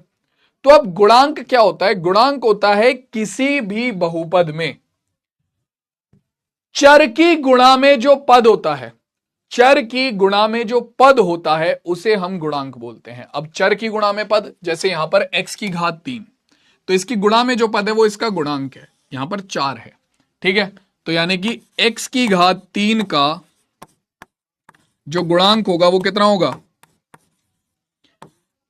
Speaker 1: तो अब गुणांक क्या होता है? गुणांक होता है किसी भी बहुपद में चर की गुणा में जो पद होता है, चर की गुणा में जो पद होता है उसे हम गुणांक बोलते हैं। अब चर की गुणा में पद, जैसे यहां पर x की घात 3, तो इसकी गुणा में जो पद है वो इसका गुणांक है, यहां पर 4 है। ठीक है, तो यानी कि x की घात 3 का जो गुणांक होगा वो कितना होगा?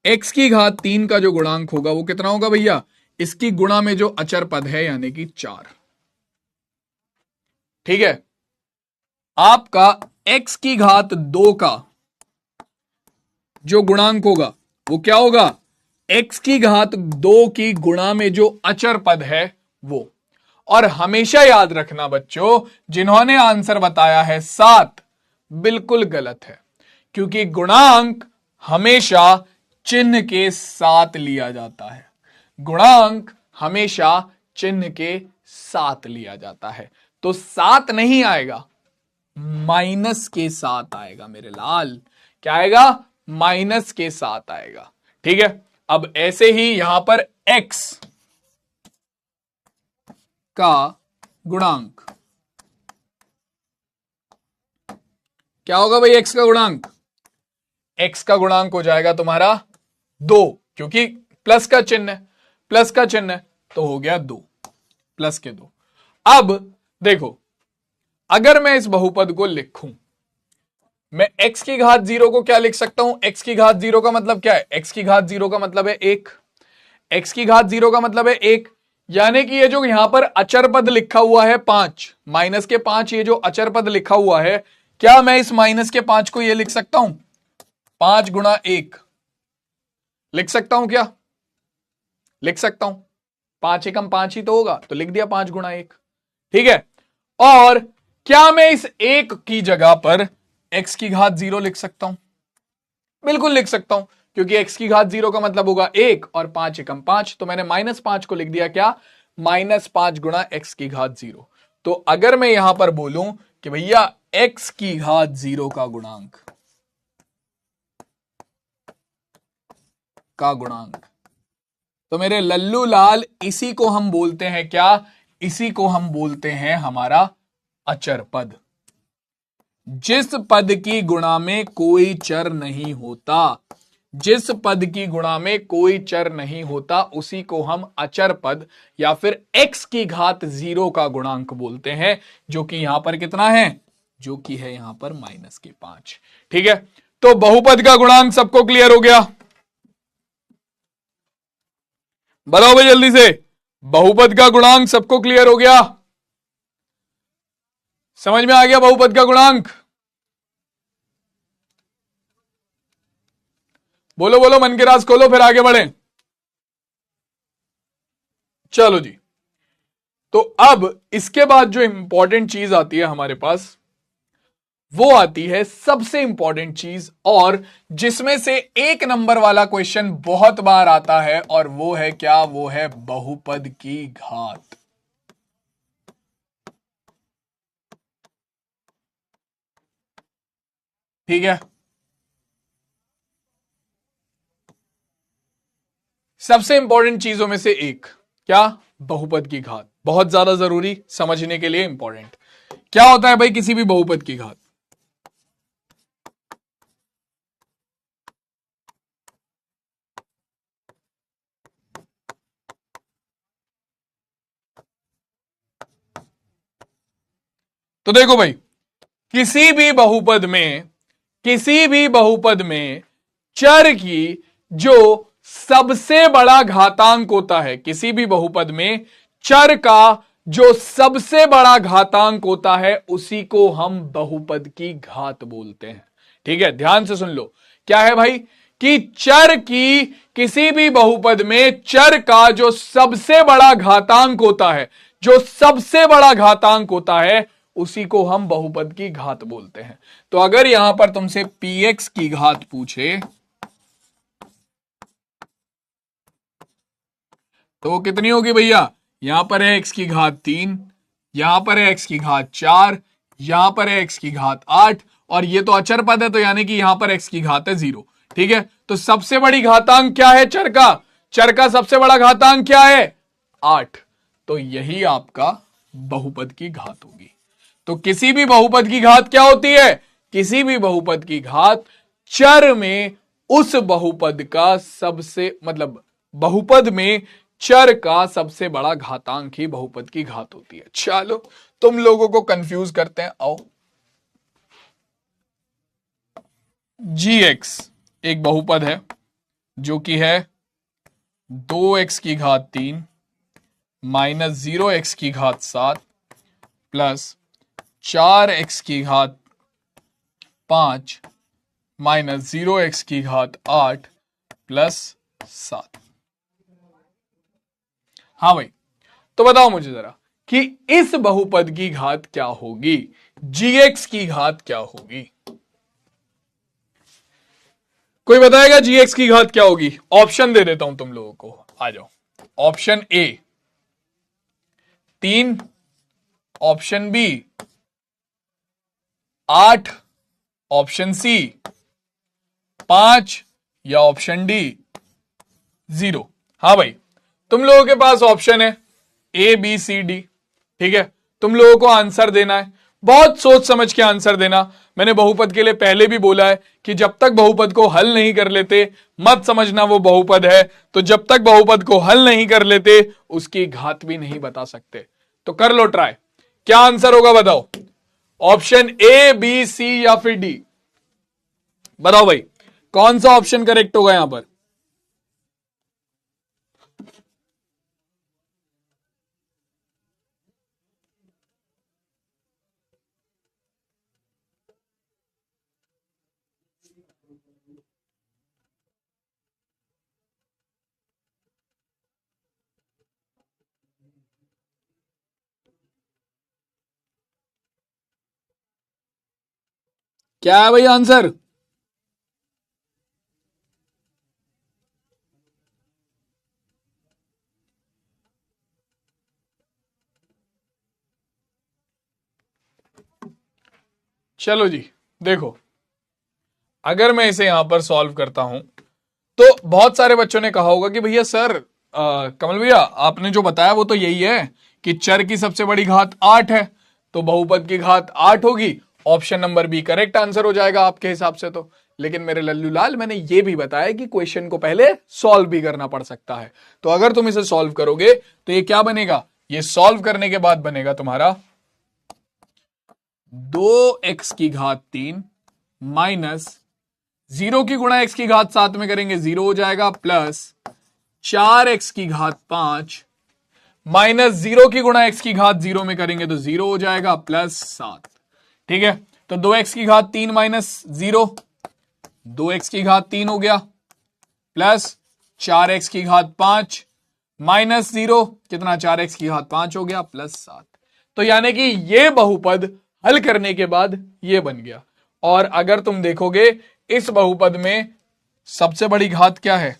Speaker 1: x की घात 3 का जो गुणांक होगा वो कितना होगा भैया? इसकी गुणा में जो अचर पद है यानी कि 4। ठीक है, आपका x की घात 2 का जो गुणांक होगा वो क्या होगा? x की घात 2 की गुणा में जो अचर पद है वो। और हमेशा याद रखना बच्चों, जिन्होंने आंसर बताया है 7, बिल्कुल गलत है, क्योंकि गुणांक हमेशा चिन्ह के साथ लिया जाता है। गुणांक हमेशा चिन्ह के साथ लिया जाता है। तो साथ नहीं आएगा, माइनस के साथ आएगा मेरे लाल। क्या आएगा? माइनस के साथ आएगा। ठीक है, अब ऐसे ही यहां पर x का गुणांक क्या होगा भाई? x का गुणांक, x का गुणांक हो जाएगा तुम्हारा 2, क्योंकि प्लस का चिन्ह है, प्लस का चिन्ह है तो हो गया 2, प्लस के 2। अब देखो, अगर मैं इस बहुपद को लिखूं, मैं x की घात 0 को क्या लिख सकता हूं? x की घात 0 का मतलब क्या है? x की घात 0 का मतलब है 1। x की घात 0 का मतलब है 1, यानी कि ये जो यहां पर अचर पद लिखा हुआ है 5, माइनस के 5, ये जो अचर पद लिखा हुआ है, क्या मैं इस माइनस के 5 को ये लिख सकता हूं? 5 गुणा 1 लिख सकता हूं क्या? लिख सकता हूं। 5 एकम 5 ही तो होगा, तो लिख दिया 5 गुणा 1। ठीक है, और क्या मैं इस 1 की जगह पर x की घात 0 लिख सकता हूं? बिल्कुल लिख सकता हूं, क्योंकि x की घात 0 का मतलब होगा 1 और 5 एकम 5, तो मैंने -5 को लिख दिया क्या? -5 गुणा x की घात 0। तो अगर मैं यहां पर बोलूं कि भैया x की घात 0 का गुणांक तो मेरे लल्लू लाल इसी को हम बोलते हैं क्या? इसी को हम बोलते हैं हमारा अचर पद। जिस पद की गुणा में कोई चर नहीं होता, जिस पद की गुणा में कोई चर नहीं होता, उसी को हम अचर पद या फिर x की घात 0 का गुणांक बोलते हैं, जो कि यहां पर कितना है? जो कि है यहां पर -5। ठीक है, तो बहुपद का गुणांक सबको क्लियर हो गया? बताओ भाई जल्दी से, बहुपद का गुणांक सबको क्लियर हो गया? समझ में आ गया बहुपद का गुणांक? बोलो बोलो, मन के राज खोलो, फिर आगे बढ़े। चलो जी, तो अब इसके बाद जो इंपॉर्टेंट चीज आती है हमारे पास, वो आती है सबसे इंपॉर्टेंट चीज, और जिसमें से 1 नंबर वाला क्वेश्चन बहुत बार आता है, और वो है क्या? वो है बहुपद की घात। ठीक है, सबसे इंपॉर्टेंट चीजों में से एक, क्या? बहुपद की घात। बहुत ज्यादा जरूरी, समझने के लिए इंपॉर्टेंट। क्या होता है भाई किसी भी बहुपद की घात? तो देखो भाई, किसी भी बहुपद में, किसी भी बहुपद में चर की जो सबसे बड़ा घातांक होता है, किसी भी बहुपद में चर का जो सबसे बड़ा घातांक होता है, उसी को हम बहुपद की घात बोलते हैं। ठीक है, ध्यान से सुन लो, क्या है भाई? कि चर की, किसी भी बहुपद में चर का जो सबसे बड़ा घातांक होता है, जो सबसे बड़ा घातांक होता है, उसी को हम बहुपद की घात बोलते हैं। तो अगर यहां पर तुमसे px की घात पूछे तो वो कितनी होगी भैया? यहां पर है x की घात 3, यहां पर है x की घात 4, यहां पर है x की घात 8, और ये तो अचर पद है, तो यानी कि यहां पर x की घात है 0। ठीक है, तो सबसे बड़ी घातांक क्या है चर का? चर का सबसे बड़ा घातांक क्या है? 8। तो यही आपका बहुपद की घात होगी। तो किसी भी बहुपद की घात क्या होती है? किसी भी बहुपद की घात चर में उस बहुपद का सबसे, मतलब बहुपद में चर का सबसे बड़ा घातांक ही बहुपद की घात होती है। चलो, तुम लोगों को कंफ्यूज करते हैं, आओ। gx एक बहुपद है जो कि है 2x की घात 3 माइनस 0x की घात 7 प्लस 4x की घात 5 माइनस 0x की घात 8 प्लस 7। हाँ भाई, तो बताओ मुझे जरा कि इस बहुपद की घात क्या होगी? gx की घात क्या होगी? कोई बताएगा जी एक्स की घात क्या होगी? ऑप्शन दे देता हूं तुम लोगों को, आ जाओ। Option A 3, option B 8, option C 5 या ऑप्शन डी 0। हाँ भाई, तुम लोगों के पास ऑप्शन है ए बी सी डी, ठीक है। तुम लोगों को आंसर देना है, बहुत सोच समझ के आंसर देना। मैंने बहुपद के लिए पहले भी बोला है कि जब तक बहुपद को हल नहीं कर लेते मत समझना वो बहुपद है। तो जब तक बहुपद को हल नहीं कर लेते उसकी घात भी नहीं बता सकते। तो कर लो ट्राई, क्या आंसर होगा बताओ? ऑप्शन ए बी सी या फिर डी? बताओ भाई, कौन सा ऑप्शन करेक्ट होगा यहां पर? क्या है भाई आंसर? चलो जी देखो, अगर मैं इसे यहां पर सॉल्व करता हूं तो बहुत सारे बच्चों ने कहा होगा कि भैया सर कमल भैया आपने जो बताया वो तो यही है कि चर की सबसे बड़ी घात 8 है, तो बहुपद की घात 8 होगी। Option number B correct answer हो जाएगा आपके हिसाब से तो। लेकिन मेरे लल्लू लाल, मैंने ये भी बताया कि क्वेश्चन को पहले सॉल्व भी करना पड़ सकता है। तो अगर तुम इसे सॉल्व करोगे तो ये क्या बनेगा? ये सॉल्व करने के बाद बनेगा तुम्हारा 2x की घात 3 माइनस 0 की गुणा x की घात 7 में करेंगे 0 हो जाएगा, प्लस 4x की घात 5 माइनस 0 की गुणा x की घात 0 में करेंगे तो 0 हो जाएगा, प्लस 7। ठीक है, तो 2x की घात 3 माइनस 0, 2x की घात 3 हो गया, प्लस 4x की घात 5 माइनस 0, कितना? 4x की घात 5 हो गया, प्लस 7। तो यानी कि ये बहुपद हल करने के बाद ये बन गया। और अगर तुम देखोगे इस बहुपद में सबसे बड़ी घात क्या है?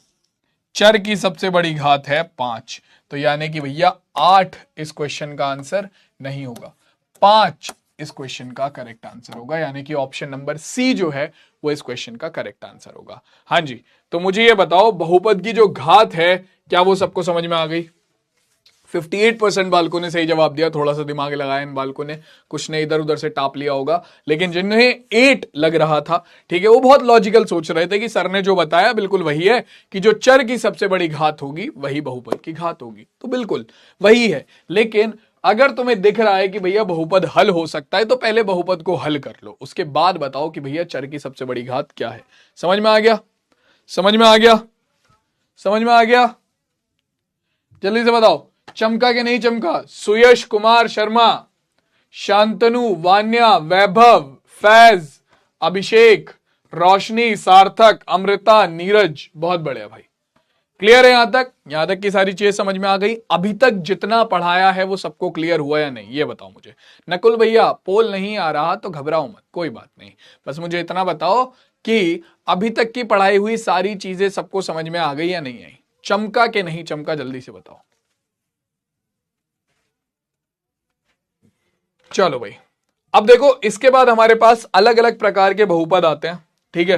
Speaker 1: चर की सबसे बड़ी घात है 5। तो यानी कि भैया 8 इस क्वेश्चन का आंसर नहीं होगा, 5 इस क्वेश्चन का करेक्ट आंसर होगा। यानी कि ऑप्शन नंबर सी जो है वो इस क्वेश्चन का करेक्ट आंसर होगा। हाँ जी, तो मुझे ये बताओ बहुपद की जो घात है क्या वो सबको समझ में आ गई? 58% बालकों ने सही जवाब दिया। थोड़ा सा दिमाग लगाया इन बालकों ने, कुछ ने इधर उधर से टाप लिया होगा, लेकिन जिन्हें 8 लग रहा था, ठीक है, वो बहुत लॉजिकल सोच रहे थे कि सर ने जो बताया बिल्कुल वही है कि जो चर की सबसे बड़ी घात होगी वही बहुपद की घात होगी। तो बिल्कुल वही है। लेकिन अगर तुम्हें दिख रहा है कि भैया बहुपद हल हो सकता है तो पहले बहुपद को हल कर लो, उसके बाद बताओ कि भैया चर की सबसे बड़ी घात क्या है। समझ में आ गया? समझ में आ गया? समझ में आ गया? जल्दी से बताओ, चमका के नहीं चमका? सुयश कुमार शर्मा, शांतनु, वान्या, वैभव, फैज, अभिषेक, रोशनी, सार्थक, अमृता, नीरज, बहुत बढ़िया भाई। क्लियर है यहां तक? यहां तक की सारी चीजें समझ में आ गई? अभी तक जितना पढ़ाया है वो सबको क्लियर हुआ या नहीं, ये बताओ मुझे। नकुल भैया पोल नहीं आ रहा तो घबराओ मत, कोई बात नहीं, बस मुझे इतना बताओ कि अभी तक की पढ़ाई हुई सारी चीजें सबको समझ में आ गई या नहीं आई? चमका के नहीं चमका, जल्दी से बताओ। चलो भाई, अब देखो इसके बाद हमारे पास अलग अलग प्रकार के बहुपद आते हैं। ठीक है,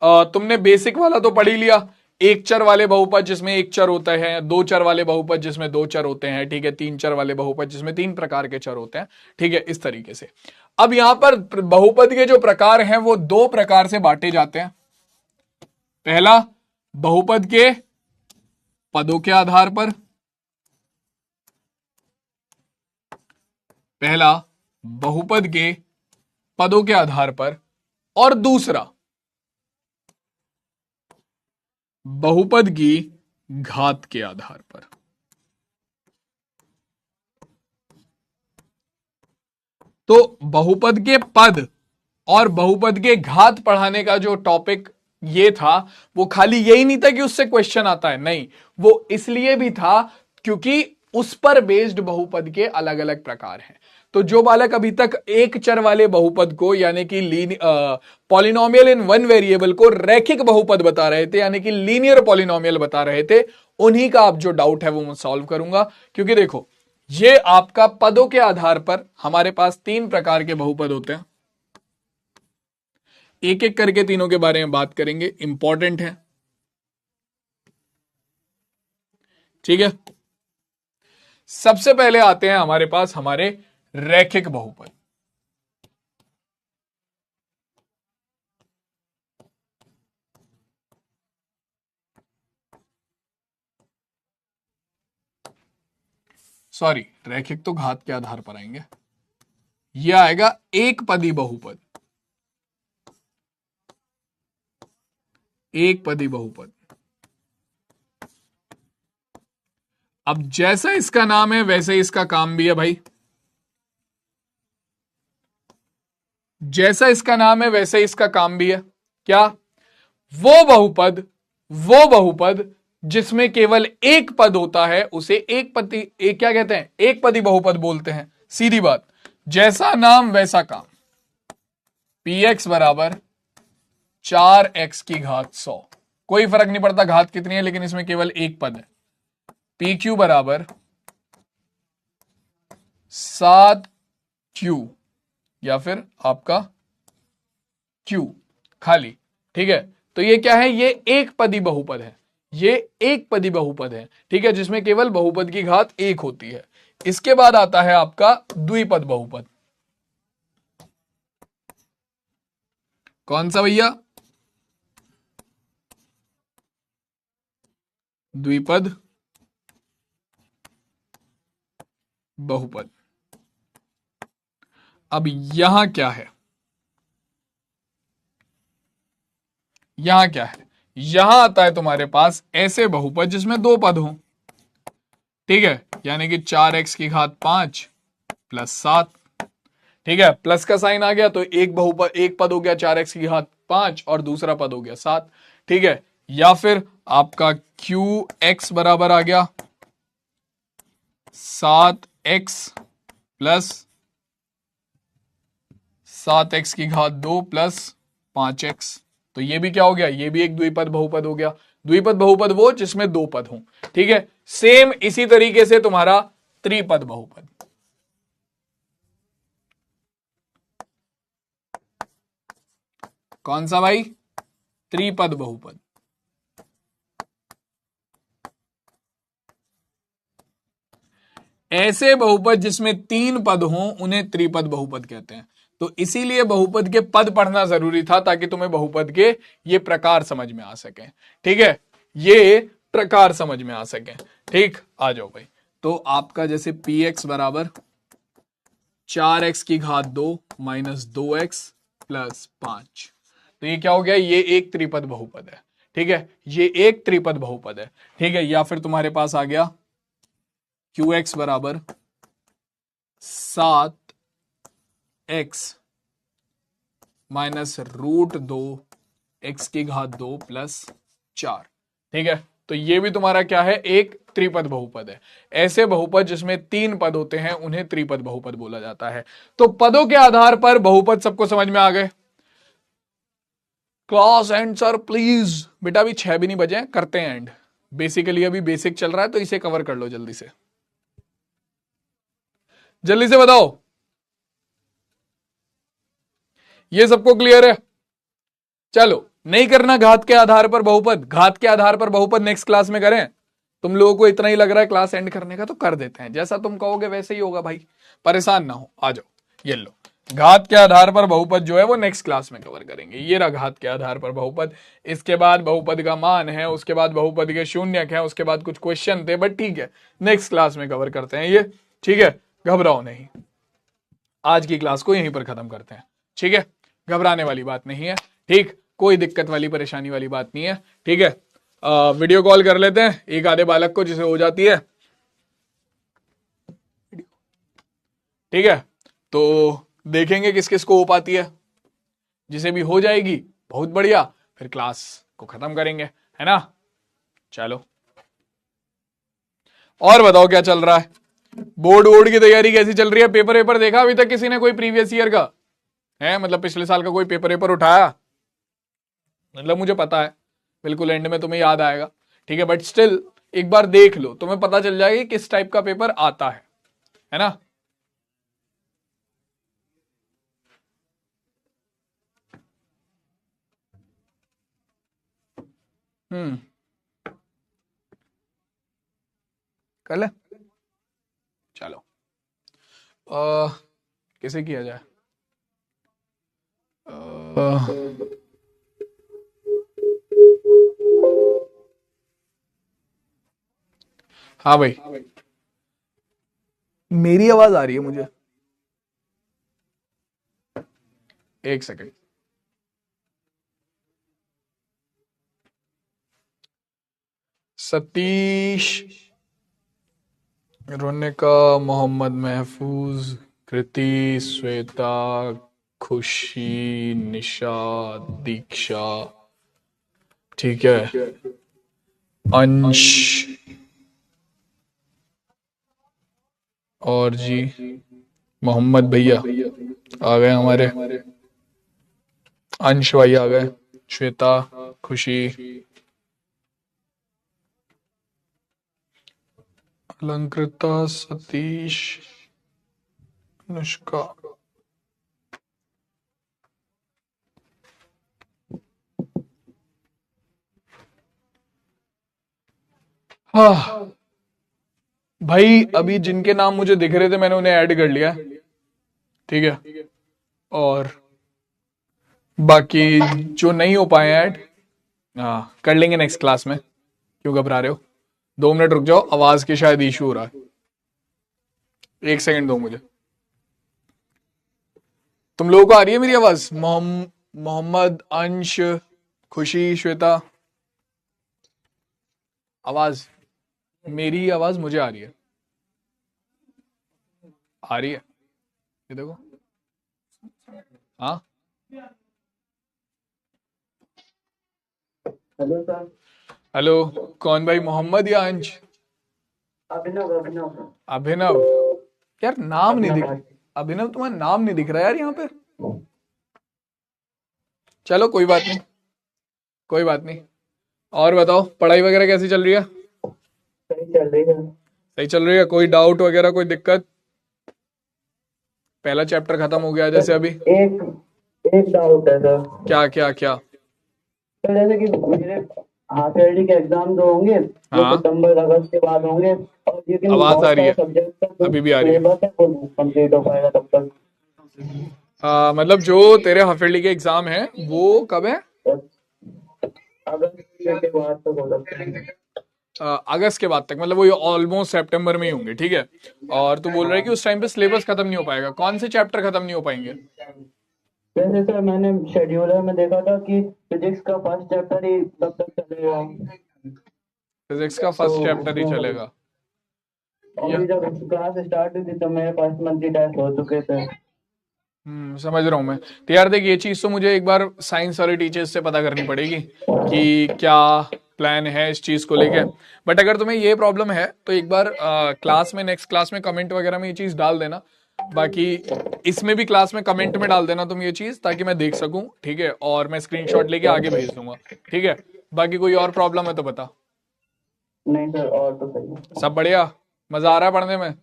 Speaker 1: तुमने बेसिक वाला तो पढ़ ही लिया, एक चर वाले बहुपद जिसमें एक चर होता है, दो चर वाले बहुपद जिसमें दो चर होते हैं, ठीक है, तीन चर वाले बहुपद जिसमें तीन प्रकार के चर होते हैं। ठीक है, इस तरीके से। अब यहां पर बहुपद के जो प्रकार हैं वो दो प्रकार से बांटे जाते हैं। पहला, बहुपद के पदों के आधार पर, पहला बहुपद के पदों के आधार पर, और दूसरा बहुपद की घात के आधार पर। तो बहुपद के पद और बहुपद के घात पढ़ाने का जो टॉपिक ये था वो खाली यही नहीं था कि उससे क्वेश्चन आता है, नहीं, वो इसलिए भी था क्योंकि उस पर बेस्ड बहुपद के अलग अलग प्रकार हैं। तो जो बालक अभी तक एक चर वाले बहुपद को यानी कि पॉलिनोमियल इन वन वेरिएबल को रैखिक बहुपद बता रहे थे यानी कि लीनियर पॉलिनोमियल बता रहे थे, उन्हीं का अब जो डाउट है वो मैं सॉल्व करूंगा। क्योंकि देखो ये आपका पदों के आधार पर हमारे पास 3 प्रकार के बहुपद होते हैं, एक एक करके तीनों के बारे में बात करेंगे, इंपॉर्टेंट है, ठीक है। सबसे पहले आते हैं हमारे पास हमारे रैखिक बहुपद। सॉरी, रैखिक तो घात के आधार पर आएंगे, यह आएगा एक पदी बहुपद, एक पदी बहुपद। अब जैसा इसका नाम है वैसे इसका काम भी है भाई, जैसा इसका नाम है वैसे इसका काम भी है। क्या? वो बहुपद जिसमें केवल एक पद होता है उसे क्या कहते हैं? एक पदी बहुपद बोलते हैं। सीधी बात, जैसा नाम वैसा काम। px बराबर 4x की घात 100, कोई फर्क नहीं पड़ता घात कितनी है, लेकिन इसमें केवल एक पद है। pq बराबर 7q या फिर आपका q खाली, ठीक है। तो ये क्या है? ये एक पदी बहुपद है, ये एक पदी बहुपद है, ठीक है, जिसमें केवल बहुपद की घात एक होती है। इसके बाद आता है आपका द्विपद बहुपद। कौन सा भैया? द्विपद बहुपद। अब यहां क्या है? यहां क्या है? यहां आता है तुम्हारे पास ऐसे बहुपद जिसमें दो पद हों, ठीक है, यानी कि 4x की घात 5 प्लस 7, ठीक है, प्लस का साइन आ गया तो एक बहुपद, एक पद हो गया 4x की घात 5 और दूसरा पद हो गया 7, ठीक है। या फिर आपका qx बराबर आ गया 7x प्लस 7x की घात 2 प्लस 5x, तो ये भी क्या हो गया? ये भी एक द्विपद बहुपद हो गया। द्विपद बहुपद वो जिसमें दो पद हों, ठीक है। सेम इसी तरीके से तुम्हारा त्रिपद बहुपद। कौन सा भाई? त्रिपद बहुपद। ऐसे बहुपद जिसमें 3 पद हों उन्हें त्रिपद बहुपद कहते हैं। तो इसीलिए बहुपद के पद पढ़ना जरूरी था ताकि तुम्हें बहुपद के ये प्रकार समझ में आ सके, ठीक है, ये प्रकार समझ में आ सके, ठीक। आ जाओ भाई, तो आपका जैसे px बराबर 4x की घात 2 माइनस 2x प्लस 5, तो ये क्या हो गया? ये एक त्रिपद बहुपद है, ठीक है, ये एक त्रिपद बहुपद है, ठीक है। या फिर तुम्हारे पास आ गया qx बराबर 7x माइनस रूट 2 x की घात 2 प्लस 4, ठीक है। तो ये भी तुम्हारा क्या है? एक त्रिपद बहुपद है। ऐसे बहुपद जिसमें 3 पद होते हैं उन्हें त्रिपद बहुपद बोला जाता है। तो पदों के आधार पर बहुपद सबको समझ में आ गए? Class and sir please. बेटा अभी 6 भी नहीं बजे, करते हैं एंड। बेसिकली अभी बेसिक चल रहा है तो इसे कवर कर लो जल्दी से, जल्दी से बताओ। ये सबको क्लियर है? चलो, नहीं करना घात के आधार पर बहुपद, घात के आधार पर बहुपद नेक्स्ट क्लास में करें। तुम लोगों को इतना ही लग रहा है क्लास एंड करने का, तो कर देते हैं, जैसा तुम कहोगे वैसे ही होगा भाई, परेशान ना हो। आ जाओ, ये लो, घात के आधार पर बहुपद जो है वो नेक्स्ट क्लास में कवर करेंगे। ये रहा घात के आधार पर बहुपद, इसके बाद बहुपद का मान है, उसके बाद बहुपद के शून्यक है, उसके बाद कुछ क्वेश्चन थे, बट ठीक है, नेक्स्ट क्लास में कवर करते हैं ये, ठीक है। घबराओ नहीं, आज की क्लास को यहीं पर खत्म करते हैं, ठीक है। घबराने वाली बात नहीं है, ठीक, कोई दिक्कत वाली परेशानी वाली बात नहीं है, ठीक है। वीडियो कॉल कर लेते हैं एक आधे बालक को जिसे हो जाती है, ठीक है। तो देखेंगे किस किस को हो पाती है, जिसे भी हो जाएगी बहुत बढ़िया, फिर क्लास को खत्म करेंगे, है ना। चलो, और बताओ क्या चल रहा है? बोर्ड की तैयारी कैसी चल रही है? पेपर देखा अभी तक किसी ने? कोई प्रीवियस ईयर का है, मतलब पिछले साल का कोई पेपर उठाया? मतलब मुझे पता है बिल्कुल एंड में तुम्हें याद आएगा, ठीक है, बट स्टिल एक बार देख लो, तुम्हें पता चल जाएगा कि किस टाइप का पेपर आता है ना? हम्म, कर ले। चलो, कैसे किया जाए? हाँ भाई, मेरी आवाज आ रही है मुझे? एक सेकंड। सतीश, रोनिका, मोहम्मद महफूज, कृति, श्वेता, खुशी, निशा, दीक्षा, ठीक है, अंश, और जी मोहम्मद भैया आ गए हमारे, अंश भाई आ गए, श्वेता, खुशी, अलंकृता, सतीश, अनुष्का। हाँ भाई, अभी जिनके नाम मुझे दिख रहे थे मैंने उन्हें ऐड कर लिया, ठीक है, और बाकी जो नहीं हो पाए ऐड, हाँ कर लेंगे नेक्स्ट क्लास में। क्यों घबरा रहे हो? 2 मिनट रुक जाओ, आवाज के शायद इशू हो रहा है, 1 सेकंड दो मुझे। तुम लोगों को आ रही है मेरी आवाज? मोहम्मद, अंश, खुशी, श्वेता, आवाज, मेरी आवाज मुझे आ रही है? आ रही है, ये देखो। हाँ,
Speaker 2: हेलो सर।
Speaker 1: हेलो, कौन भाई, मोहम्मद या अंश?
Speaker 2: अभिनव अभिनव
Speaker 1: अभिनव? यार नाम नहीं
Speaker 2: अभिनव
Speaker 1: दिख,
Speaker 2: भाई।
Speaker 1: अभिनव तुम्हारा नाम नहीं दिख रहा यार यहाँ पे। चलो कोई बात नहीं, कोई बात नहीं। और बताओ, पढ़ाई वगैरह कैसी चल रही है?
Speaker 2: सही चल रही है।
Speaker 1: सही चल रही है? कोई डाउट वगैरह, कोई दिक्कत? पहला चैप्टर खत्म हो गया जैसे अभी।
Speaker 2: सर एक एक डाउट है सर।
Speaker 1: क्या क्या क्या?
Speaker 2: सर जैसे कि मेरे हाफ ईयरली के एग्जाम जो होंगे वो
Speaker 1: हाँ,
Speaker 2: सितंबर अगस्त के बाद होंगे, और लेकिन
Speaker 1: आवाज आ
Speaker 2: बहुत
Speaker 1: रही
Speaker 2: सारे
Speaker 1: है,
Speaker 2: सब्जेक्ट का जो
Speaker 1: अभी भी आ रही है।
Speaker 2: सिलेबस है वो कंप्लीट हो पाएगा तब तक।
Speaker 1: मतलब जो तेरे हाफ ईयरली के एग्जाम है वो कब है?
Speaker 2: सर अगस्त के बाद तक हो सकता है।
Speaker 1: अगस्त के बाद तक, मतलब वो ऑलमोस्ट सितंबर में ही होंगे, ठीक है। और तू बोल रहा है कि उस टाइम पे सिलेबस खत्म नहीं हो पाएगा? कौन से चैप्टर खत्म नहीं हो पाएंगे?
Speaker 2: जैसे सर मैंने शेड्यूलर में देखा था कि फिजिक्स का फर्स्ट चैप्टर ही तब तक चलेगा,
Speaker 1: फिजिक्स का
Speaker 2: तो
Speaker 1: फर्स्ट चैप्टर ही
Speaker 2: उसमें
Speaker 1: चलेगा? या
Speaker 2: अभी जब क्लास स्टार्ट हुई थी तो मेरे फर्स्ट मंथ ही टेस्ट हो चुके थे।
Speaker 1: समझ रहा हूँ मैं। तो यार देख, ये चीज तो मुझे एक बार साइंस वाले टीचर्स से पता करनी पड़ेगी कि क्या प्लान है इस चीज को लेके। बट अगर तुम्हें ये प्रॉब्लम है तो एक बार क्लास में, नेक्स्ट क्लास में कमेंट वगैरह में ये चीज डाल देना। बाकी इसमें भी क्लास में कमेंट में डाल देना तुम ये चीज, ताकि मैं देख सकूं, ठीक है, और मैं स्क्रीनशॉट लेके आगे भेज दूंगा, ठीक है। बाकी कोई और प्रॉब्लम है तो बता।
Speaker 2: नहीं सर, और तो सही है
Speaker 1: सब बढ़िया? मजा आ रहा है पढ़ने में?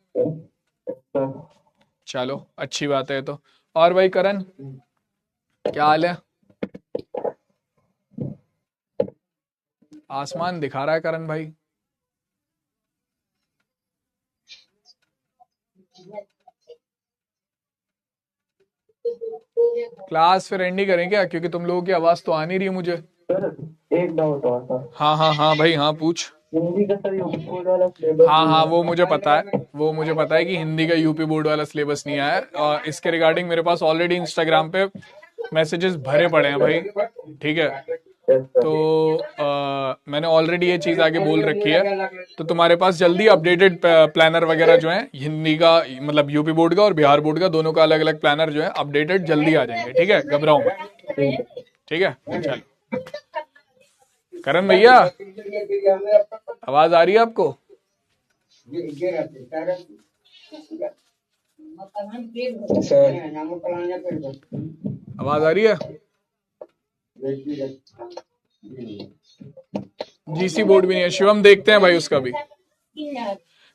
Speaker 2: सर।
Speaker 1: चलो अच्छी बात है। तो और भाई करण, क्या हाल है? आसमान दिखा रहा है करण भाई। क्लास फिर एंड ही करें क्या? क्योंकि तुम लोगों की आवाज तो आ नहीं रही है मुझे।
Speaker 2: सर एक डाउट और था।
Speaker 1: हाँ हाँ हाँ भाई, हाँ पूछ।
Speaker 2: हिंदी का सर यूपी बोर्ड वाला सिलेबस
Speaker 1: हाँ
Speaker 2: नहीं
Speaker 1: हाँ,
Speaker 2: है।
Speaker 1: वो मुझे पता है, वो मुझे पता है कि हिंदी का यूपी बोर्ड वाला सिलेबस नहीं आया है। और इसके रिगार्डिंग मेरे पास ऑलरेडी इंस्टाग्राम पे मैसेजेस भरे पड़े हैं भाई, ठीक है।
Speaker 2: यस
Speaker 1: तो
Speaker 2: सर।
Speaker 1: मैंने ऑलरेडी ये चीज आगे बोल रखी है। तो तुम्हारे पास जल्दी अपडेटेड प्लानर वगैरह जो है हिंदी का, मतलब यूपी बोर्ड का और बिहार बोर्ड का, दोनों का अलग अलग प्लानर जो है अपडेटेड जल्दी आ जाएंगे, ठीक है, घबराओ मत,
Speaker 2: ठीक है।
Speaker 1: ठीक है। चलो करण भैया, आवाज आ रही है आपको?
Speaker 2: सर
Speaker 1: आवाज आ रही है? जीसी बोर्ड भी नहीं है शिवम, देखते हैं भाई उसका भी।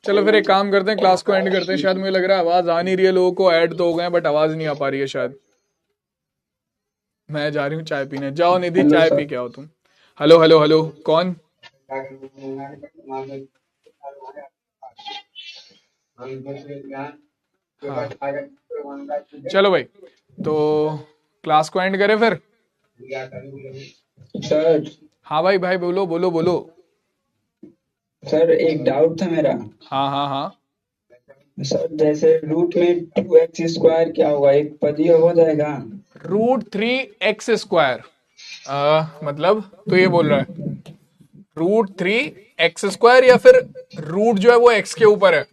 Speaker 1: चलो फिर एक काम करते हैं, क्लास को एंड करते हैं। शायद मुझे लग रहा है आवाज आ नहीं रही है लोगों को, ऐड तो हो गए बट आवाज नहीं आ पा रही है शायद। मैं जा रही हूँ चाय पीने, जाओ निधि
Speaker 2: हेलो
Speaker 1: चाय
Speaker 2: सर।
Speaker 1: पी के आओ तुम। हेलो हेलो हेलो, कौन? हाँ चलो भाई, तो क्लास को एंड करें फिर।
Speaker 2: सर
Speaker 1: हाँ भाई भाई बोलो बोलो बोलो।
Speaker 2: सर एक डाउट था मेरा।
Speaker 1: हाँ हाँ हाँ,
Speaker 2: सर जैसे रूट में 2x² क्या होगा, एक पद ही हो जाएगा?
Speaker 1: √3x²। मतलब तो ये बोल रहा है √3x² या फिर रूट जो है वो x के ऊपर है?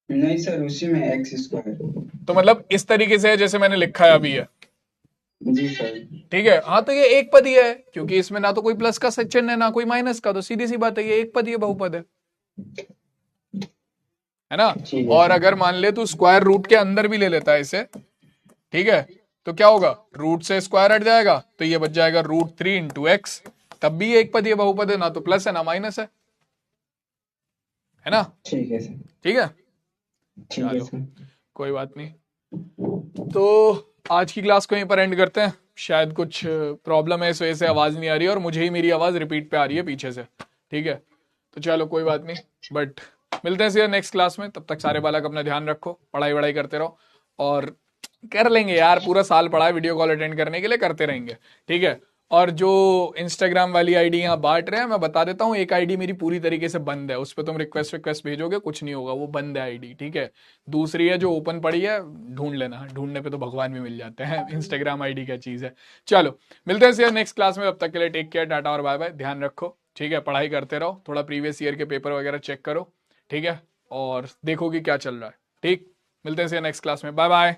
Speaker 2: नहीं सर, उसी में x²।
Speaker 1: तो मतलब इस तरीके से है जैसे मैंने लिखा है अभी है।
Speaker 2: जी सर।
Speaker 1: ठीक है, हाँ तो ये एक पद ही है क्योंकि इसमें ना तो कोई प्लस का चिन्ह है ना कोई माइनस का, तो सीधी सी बात है ये एक पद ही है, बहुपद है ना।
Speaker 2: ठीक है
Speaker 1: और
Speaker 2: सर।
Speaker 1: अगर मान ले तू स्क्वायर रूट के अंदर भी ले लेता है इसे, ठीक है, तो क्या होगा, रूट से स्क्वायर हट जाएगा तो ये बच जाएगा √3 × x, तब भी ये एक पद, ये बहुपद है, ना तो प्लस है ना माइनस है ना।
Speaker 2: ठीक है सर।
Speaker 1: ठीक है,
Speaker 2: ठीक है
Speaker 1: चलो
Speaker 2: सर।
Speaker 1: कोई बात नहीं। तो आज की क्लास को यहीं पर एंड करते हैं। शायद कुछ प्रॉब्लम है इस वजह से आवाज नहीं आ रही है और मुझे ही मेरी आवाज रिपीट पे आ रही है पीछे से। ठीक है, तो चलो कोई बात नहीं, बट मिलते हैं नेक्स्ट क्लास में। तब तक सारे बालक अपना ध्यान रखो, पढ़ाई वढ़ाई करते रहो और कर लेंगे यार, पूरा साल पढ़ा है, वीडियो कॉल अटेंड करने के लिए करते रहेंगे। ठीक है, और जो इंस्टाग्राम वाली आईडी यहाँ बांट रहे हैं मैं बता देता हूँ, एक आईडी मेरी पूरी तरीके से बंद है, उस पर तुम रिक्वेस्ट भेजोगे कुछ नहीं होगा, वो बंद है आईडी। ठीक है, दूसरी है जो ओपन पड़ी है, ढूंढ लेना, ढूंढने पे तो भगवान भी मिल जाते हैं। इंस्टाग्राम आईडी क्या चीज़ है। चलो मिलते हैं नेक्स्ट क्लास में, तब तक के लिए टेक केयर, टाटा और बाय बाय, ध्यान रखो। ठीक है, पढ़ाई करते रहो, थोड़ा प्रीवियस ईयर के पेपर वगैरह चेक करो। ठीक है, और देखो कि क्या चल रहा है। ठीक, मिलते हैं नेक्स्ट क्लास में, बाय बाय।